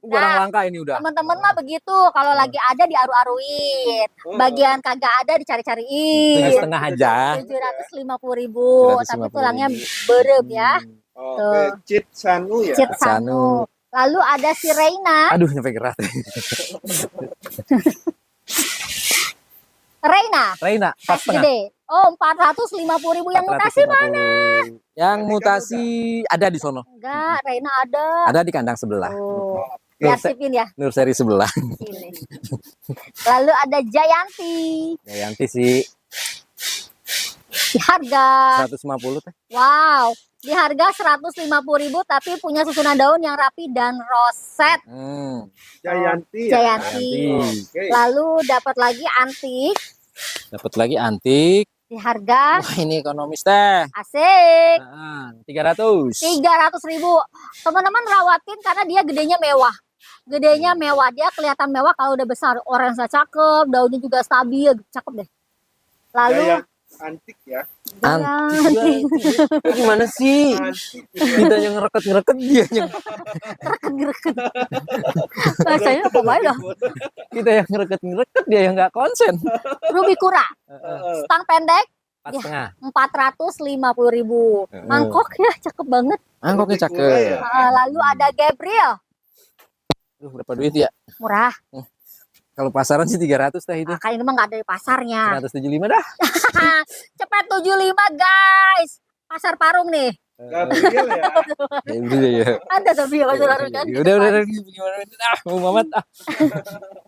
Barang langka ini udah. Teman-teman mah begitu. Kalau lagi ada diaru-aruin. Bagian kagak ada dicari-cariin. Setengah aja. 750.000. Tapi tulangnya berem ya. Oke, Citsanu ya. Citsanu. Lalu ada si Reina. Aduh, nyampe gerak. Reina. Reina, Size 4,5. gede. Oh, 450.000. Yang mutasi mana? 450. Yang mutasi ada di sono. Enggak, Reina ada. Ada di kandang sebelah. Oh, biar sipin ya. Nur seri sebelah. Sini. Lalu ada Jayanti. Jayanti sih Di harga 150 teh. wow, di harga 150.000 tapi punya susunan daun yang rapi dan roset. Jayanti ya. Jayanti. Oke. Lalu dapat lagi antik Dapat lagi antik. di harga Wah, ini ekonomis teh. asik 300. 300.000. Teman-teman rawatin karena dia gedenya mewah. Gedenya mewah, dia kelihatan mewah kalau udah besar. Orangnya cakep, daunnya juga stabil, cakep deh. Lalu Jayang antik ya. Jayanti. Gimana sih? Antik. Kita yang ngereket dia yang Gereket. Bahasanya apa baik dah. kita yang ngereket dia yang nggak konsen. Rubicura, stang pendek 4,5. 450.000. Mangkok ya, cakep banget. Mangkoknya Ya. cakep. Lalu ada Gabriel, Berapa duit ya? murah. Kalau pasaran sih 300 teh itu. Kan ini mah nggak ada di pasarnya. 175 dah. Cepet 75 guys. Pasar Parung nih. Gabriel ya. Ya udah ya. Ada tapi ya pasar Parung kan. Udah gimana mau mamat ah.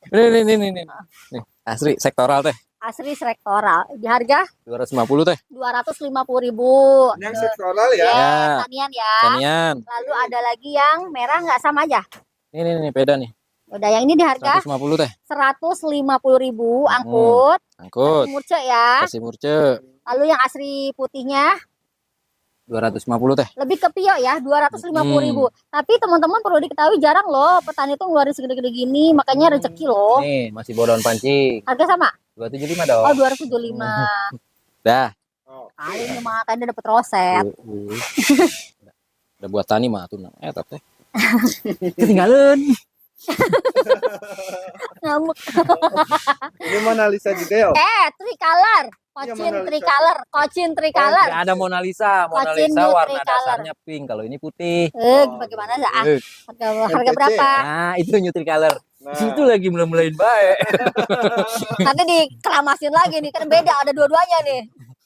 Nih. Nih, asli sektoral teh. Asri sektoral. Di harga 250 teh. 250.000. Yang sektoral ya. Ya. Tanian ya. Tanian. Lalu ada lagi yang merah nggak sama aja. Nih beda nih. Udah yang ini di harga 150 teh. 150.000 angkut. Angkut. Murce ya. Kasih murce. Lalu yang asri putihnya 250 teh. lebih ke pio ya, 250.000. Tapi teman-teman perlu diketahui jarang loh petani itu ngeluarin segede-gede gini, makanya rezeki loh. Nih, masih bawa daun pancing. Harga sama? 275 dong. Oh, 275. Dah. Kali ini mah kan dia dapat roset. Udah buat tani mah tuh teh. Ketinggalan. Ngamuk. Ini Mona Lisa juga ya. Tricolor. Iya, Kocin Mona Lisa. tricolor, kocin tricolor. Nggak ada Mona Lisa. Mona Kocin Lisa new warna tricolor. dasarnya pink. Kalau ini putih. Bagaimana ya? Eh. Harga MTC. berapa? Nah, itu new tricolor. Nah. Itu lagi mulai-mulain baik. Nanti dikeramasin lagi nih, kan beda ada dua-duanya nih.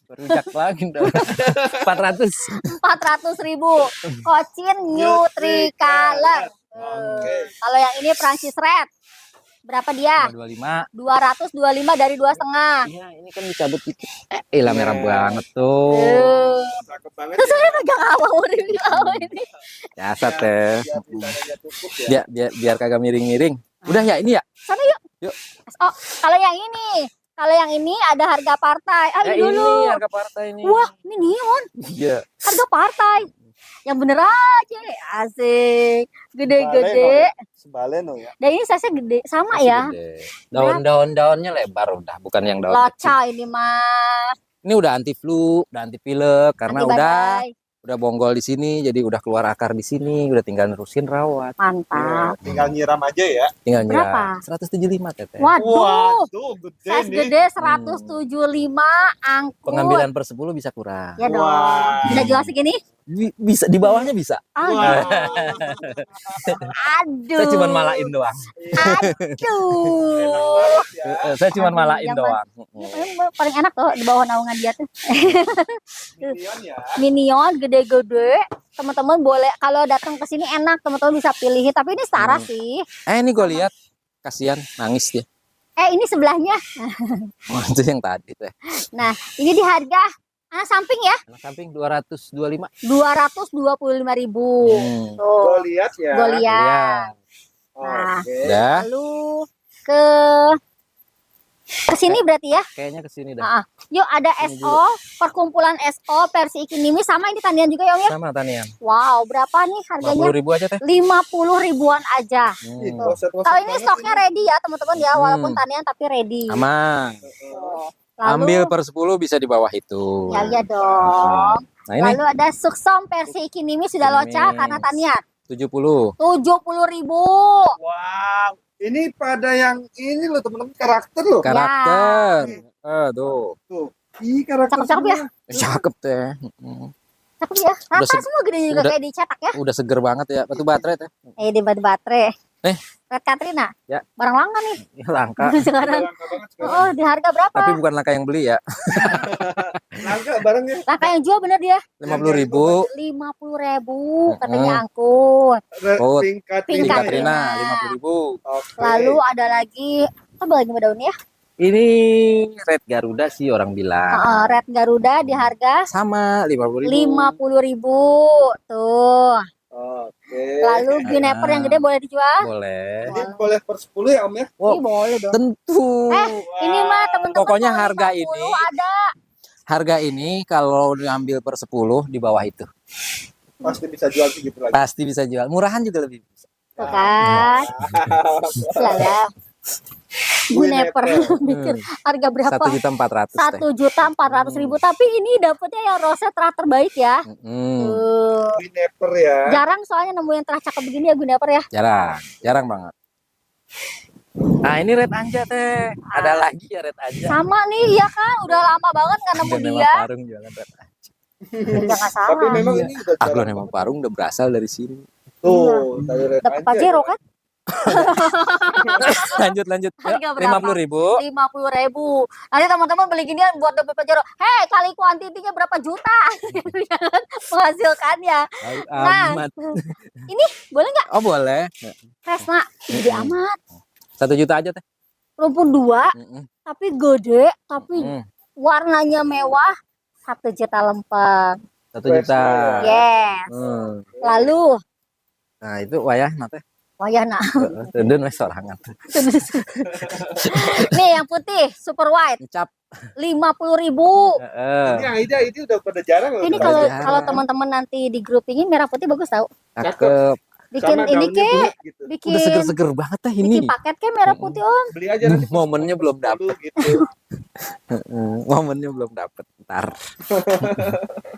Berujak lagi dong. 400. 400.000. Kocin new tricolor. Oke. Kalau yang ini Francis Red. Berapa dia? 225. 225 dari 2,5. Iya, ini kan dicabut dikit. Lah merah banget tuh. Cakep banget Terus ya. saya kagak mau review apa ini. Biasa teh. Biar ditanya cukup ya. Biar kagak miring-miring. Udah ya ini ya. Sana yuk. Yuk. Oh, kalau yang ini ada harga partai. Ya Ini dulu. ini harga partai ini. Wah, ini neon. Iya. Harga partai. Yang bener aja. Asik. Gede-gede. Sebaleno ya. Dan ini size gede. Sama Masih ya. gede. Daun-daunnya lebar udah, bukan yang daun kecil. Loca ini mah. Ini udah anti flu, udah anti pilek karena Anti udah badai. bonggol di sini, jadi udah keluar akar di sini, udah tinggal nerusin rawat. Mantap. Tinggal nyiram aja ya. Tinggal Berapa? nyiram. 175 teteh. Waduh. Waduh, gede Size nih. gede 175 angkut. Pengambilan per 10 bisa kurang. Ya dong. Wah. Bisa jelasin gini? Bisa di bawahnya bisa. Aduh. Saya cuma malain doang. Aduh. Saya cuma Aduh, malain yang doang. Paling enak tuh di bawah naungan dia tuh. Minion ya. Minion gede-gede. Teman-teman boleh kalau datang ke sini enak, teman-teman bisa pilihin. Tapi ini setara sih. Ini gue lihat kasihan nangis dia. Ini sebelahnya. Oh, itu yang tadi teh. Nah, ini di harga samping ya, Anak samping 225. 225.000. Hmm. Tuh, Gue lihat ya. gue lihat. Oke. Nah. Udah, Lalu ke sini berarti ya. kayaknya kesini dah. Yuk ada Ini SO, perkumpulan SO versi Ikinimi sama ini tanian juga ya Om ya. Sama tanian. Wow, berapa nih harganya? 50.000 aja teh. 50.000-an aja. Ih, Hmm. roset-roset Kalau ini banget stoknya ready ya teman-teman ya, walaupun Hmm. tanian tapi ready. Aman. Tuh. Ambil per 10 bisa di bawah itu. Ya ya dong. Nah ini Lalu ada Suksom versi Ikinimi sudah Ikinimi. loca karena tanian. 70. 70.000. Wow. Ini pada yang ini loh teman-teman, karakter loh. Karakter. Tuh. Tuh. Ih, karakter Cakep-cakep ya? semua. Cakep teh. Cakep ya. Rata Udah semua gede juga udah- kayak dicetak ya. Udah seger banget ya. Batu baterai teh. Di batu baterai. Eh. Red Katrina. Ya. Barang langka nih Ya, langka. sekarang. Langka banget sekarang. Oh, di harga berapa? Tapi bukan langka yang beli ya. Langka barangnya. Langka yang jual bener dia. 50.000. 50.000 katanya angkut. Oh, Tingkat Pink ini. Katrina. Katrina 50.000. Oke. Lalu ada lagi apa lagi daunnya? Ini red Garuda sih orang bilang. Red Garuda di harga Sama 50.000. 50.000 tuh. Oke. Lalu Juniper yang gede boleh dijual? Boleh. Ini boleh per 10 ya Om ya? Ini boleh dong. Tentu. Ini mah temen-temen Pokoknya kalau harga 50 ini ada. Harga ini kalau diambil per 10 di bawah itu. Pasti bisa jual segitu lagi. Pasti bisa jual. Murahan juga lebih bisa. Tuh kan. Lala. Juniper bikin harga berapa? 1.400.000 teh. 1.400.000 tapi ini dapetnya yang roset terbaik ya. Tuh. Juniper ya. Jarang soalnya nemu yang cakep begini ya Juniper ya. Jarang banget. Nah ini red anja teh. Ada lagi ya red anja. Sama nih ya kan, udah lama banget nggak nemu Nema dia. Parung jualan red anja. Jangan salah. Tapi memang ini udah Aku jarang Nema banget. Parung udah berasal dari sini. Tuh, dari red Dapat anja Pajero ya. kan? lanjut. Harga berapa? 50.000. 50.000. Nanti teman-teman beli ginian buat dapat Pajero. Hei, kali kuantitinya berapa juta? Jangan menghasilkannya. Nah, Amat. ini boleh nggak? Oh boleh. Kresna, gede amat. 1 juta aja teh. Rumput 2, tapi gede, tapi Mm. warnanya mewah. 1 juta lempeng. 1 juta. Yes. Lalu, Nah itu wayah nate. wayana. Tenden wes sorangan. Nih yang putih, super white. Cap. 50.000. Ini Aida ini udah pada jarang loh. Ini Udah kalau jarang. kalau teman-teman nanti di groupingin merah putih bagus tau. Cakep. Bikin Sama ini daunnya ke, bulat gitu. bikin Udah seger-seger banget teh bikin ini. paket ke merah putih om. Beli aja nanti Momennya belum dapet. dulu gitu. Momennya belum dapet. Ntar.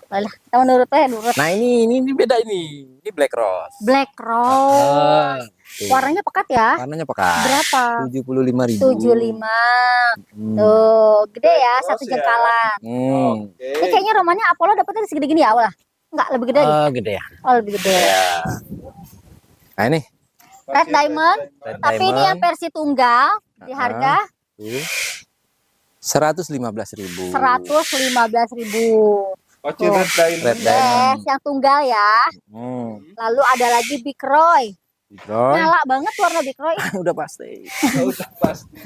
Lah, tahu nurut. Nah ini beda ini. Ini black rose. Black rose. Tuh. Warnanya pekat ya. Warnanya pekat. Berapa? 75.000. 75. Tuh, gede ya, Rose satu ya. jengkalan. Oke. Ini kayaknya romannya Apollo dapetnya segede gini ya awal. Enggak, lebih gede lagi. Gede ya. Oh, lebih gede. Nah ini. Red diamond. Red Tapi ini yang versi tunggal di harga 115.000. 115.000. Ocil red diamond. Red diamond. Yes, yang tunggal ya. Lalu ada lagi Big Roy. Roy. Nyala banget warna Big Roy. Udah pasti. Udah pasti.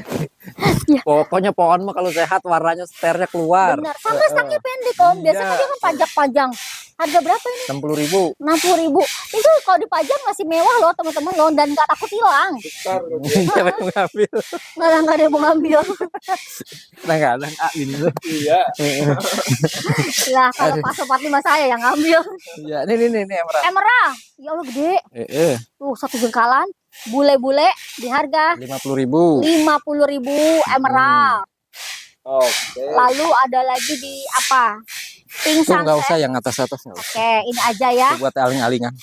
Pokoknya pohon mah kalau sehat warnanya sternya keluar. Benar. Sama stangnya pendek om. Biasanya Iya. dia kan panjang-panjang. Harga berapa ini? 60.000. 60.000. Itu kalau dipajang masih mewah loh teman-teman loh dan nggak takut hilang. Besar. Siapa yang ngambil? Nggak ada yang mau ngambil. Kadang-kadang ini tuh. Iya. Lah kalau Pak Sopati mah saya yang ngambil. Iya, ini emerald. Emerald. Ya Allah gede. Tuh satu jengkalan. Bule-bule di harga 50.000. 50.000 emerald. Oke. Lalu ada lagi di apa? Pink Tuh nggak usah sunset. yang atas-atas nggak usah. Oke, ini aja ya. Itu buat aling-alingan.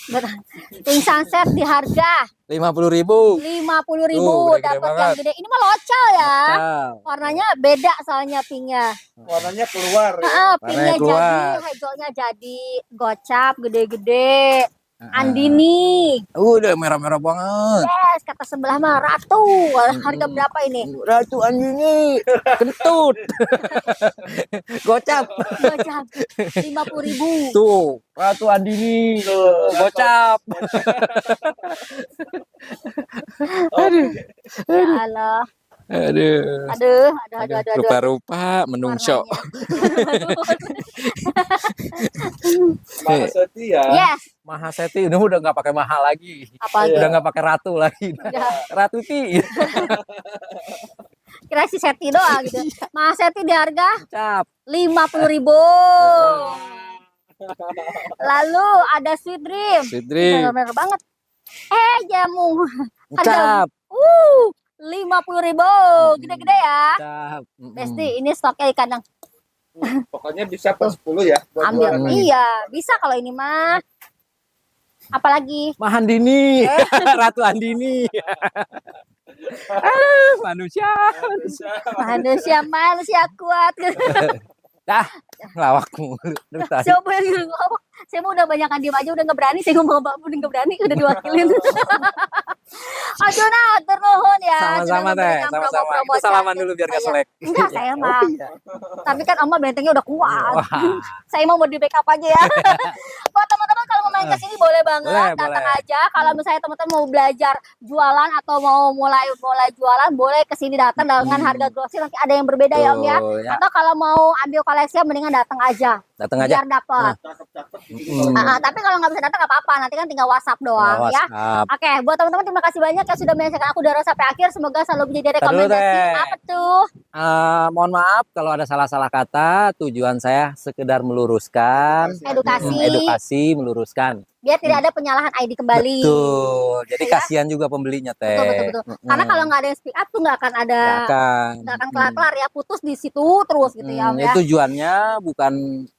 Pink sunset di harga 50.000. 50.000 Tuh, gede dapat banget. yang gede. Ini mah local ya. Ciao. Warnanya beda soalnya pinknya. Warnanya keluar ya. Pinknya Warnanya keluar. jadi, hijaunya jadi, gocap gede-gede. Andini. Udah merah-merah banget. Yes, kata sebelah mah Ratu. Harga berapa ini? Ratu anjingnya kentut. Gocap. Gocap 50.000. Tuh, Ratu Andini. Gocap. Ya Allah. Aduh. Aduh. Rupa-rupa menungso. Mahaseti ya. Yes. Mahaseti udah nggak pakai mahal lagi. Apa Udah nggak pakai ratu lagi. Udah. Ratu Ti. Kira si Seti doang gitu. Mas Seti di harga Cap. 50.000. Lalu ada Sweet Dream. Sidri. Bener-bener banget. Jamu. Cap. 50.000. Gede-gede ya. Cap. Besti, ini stoknya di kandang. Pokoknya bisa per 10 ya. Buat Ambil. jualan. Iya, bisa kalau ini mah. Apalagi? Mahandini. Ratu Andini. Aduh, manusia. Manusia kuat. Dah, lawak mulu. Dari tadi. Coba yang lawak. Saya mau udah banyak diem aja, udah nggak berani. Saya ngomong Mbak udah nggak berani, udah diwakilin. Aduh, nah, ternuhun ya. Sama-sama teh, sama-sama. Kita salaman dulu biar gak selek. Enggak, saya mah. iya. Tapi kan Oma bentengnya udah kuat. Wah. Saya mau di backup aja ya. Buat teman-teman kalau mau main ke sini boleh banget, Boleh, datang boleh. aja. Kalau misalnya teman-teman mau belajar jualan atau mau mulai jualan, boleh ke sini datang dengan harga grosir, nanti ada yang berbeda ya Om ya. Tuh, ya. Atau kalau mau ambil koleksi mendingan datang aja. Datang aja. Biar dapat. Cakep-cakep. Tapi kalau nggak bisa datang nggak apa-apa, nanti kan tinggal WhatsApp doang ya. WhatsApp. Oke, buat teman-teman terima kasih banyak yang sudah menyaksikan aku dari awal sampai akhir. Semoga selalu menjadi Tar dulu, rekomendasi. Teh. Apa tuh? Mohon maaf kalau ada salah-salah kata. Tujuan saya sekedar meluruskan, edukasi, meluruskan. Biar tidak ada penyalahan ID kembali. Betul. Jadi Ya. kasihan juga pembelinya teh. Betul. Karena kalau nggak ada yang speak up tuh nggak akan ada, nggak akan kelar-kelar ya, putus di situ terus gitu ya Om ya. Tujuannya bukan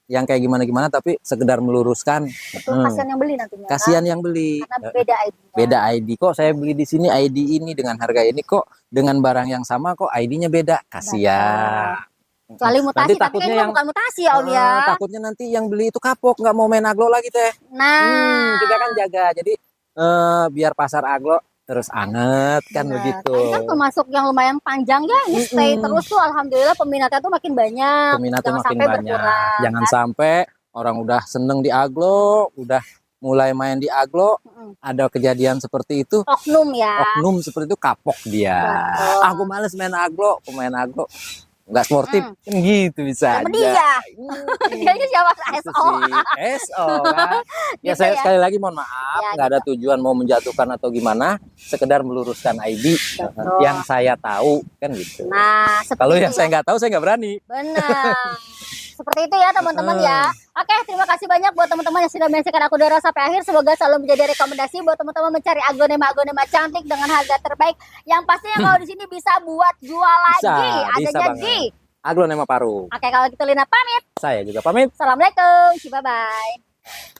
yang kayak gimana-gimana, tapi sekedar meluruskan. Betul, kasihan yang beli nantinya. Kasihan yang beli. Karena beda ID. Beda ID kok, saya beli di sini ID ini dengan harga ini kok, dengan barang yang sama kok ID-nya beda. Kasihan. Kecuali mutasi, Nanti tapi takutnya kayaknya yang- bukan mutasi ya Om ya. Takutnya nanti yang beli itu kapok, nggak mau main aglo lagi teh. Nah, Kita kan jaga, jadi biar pasar aglo terus anget kan benar. begitu. Ini kan termasuk yang lumayan panjang ya, ini stay terus tuh alhamdulillah peminatnya tuh makin banyak. Peminatnya Jangan makin sampai banyak. berkurang. Jangan sampai orang udah seneng di aglo, udah mulai main di aglo, ada kejadian seperti itu, Oknum ya. oknum seperti itu kapok dia. Betul. Aku males main aglo, pemain aglo nggak sportif, kan gitu bisa Sama aja. dia. Dia siapa? Gitu SO. sih. SO kan. Ya Gitu saya ya. sekali lagi mohon maaf, Ya, nggak ada tujuan mau menjatuhkan atau gimana, sekedar meluruskan ID Betul. yang saya tahu kan gitu. Nah, seperti Kalau itu yang ya. saya nggak tahu saya nggak berani. Benar. Seperti itu ya teman-teman ya. Oke, terima kasih banyak buat teman-teman yang sudah menyaksikan aku dari awal sampai akhir. Semoga selalu menjadi rekomendasi buat teman-teman mencari aglonema cantik dengan harga terbaik. Yang pastinya kalau di sini bisa buat jual lagi. Bisa Adanya banget. di. Aglonema Paru. Oke, kalau gitu Lina pamit. Saya juga pamit. Assalamualaikum. Bye bye.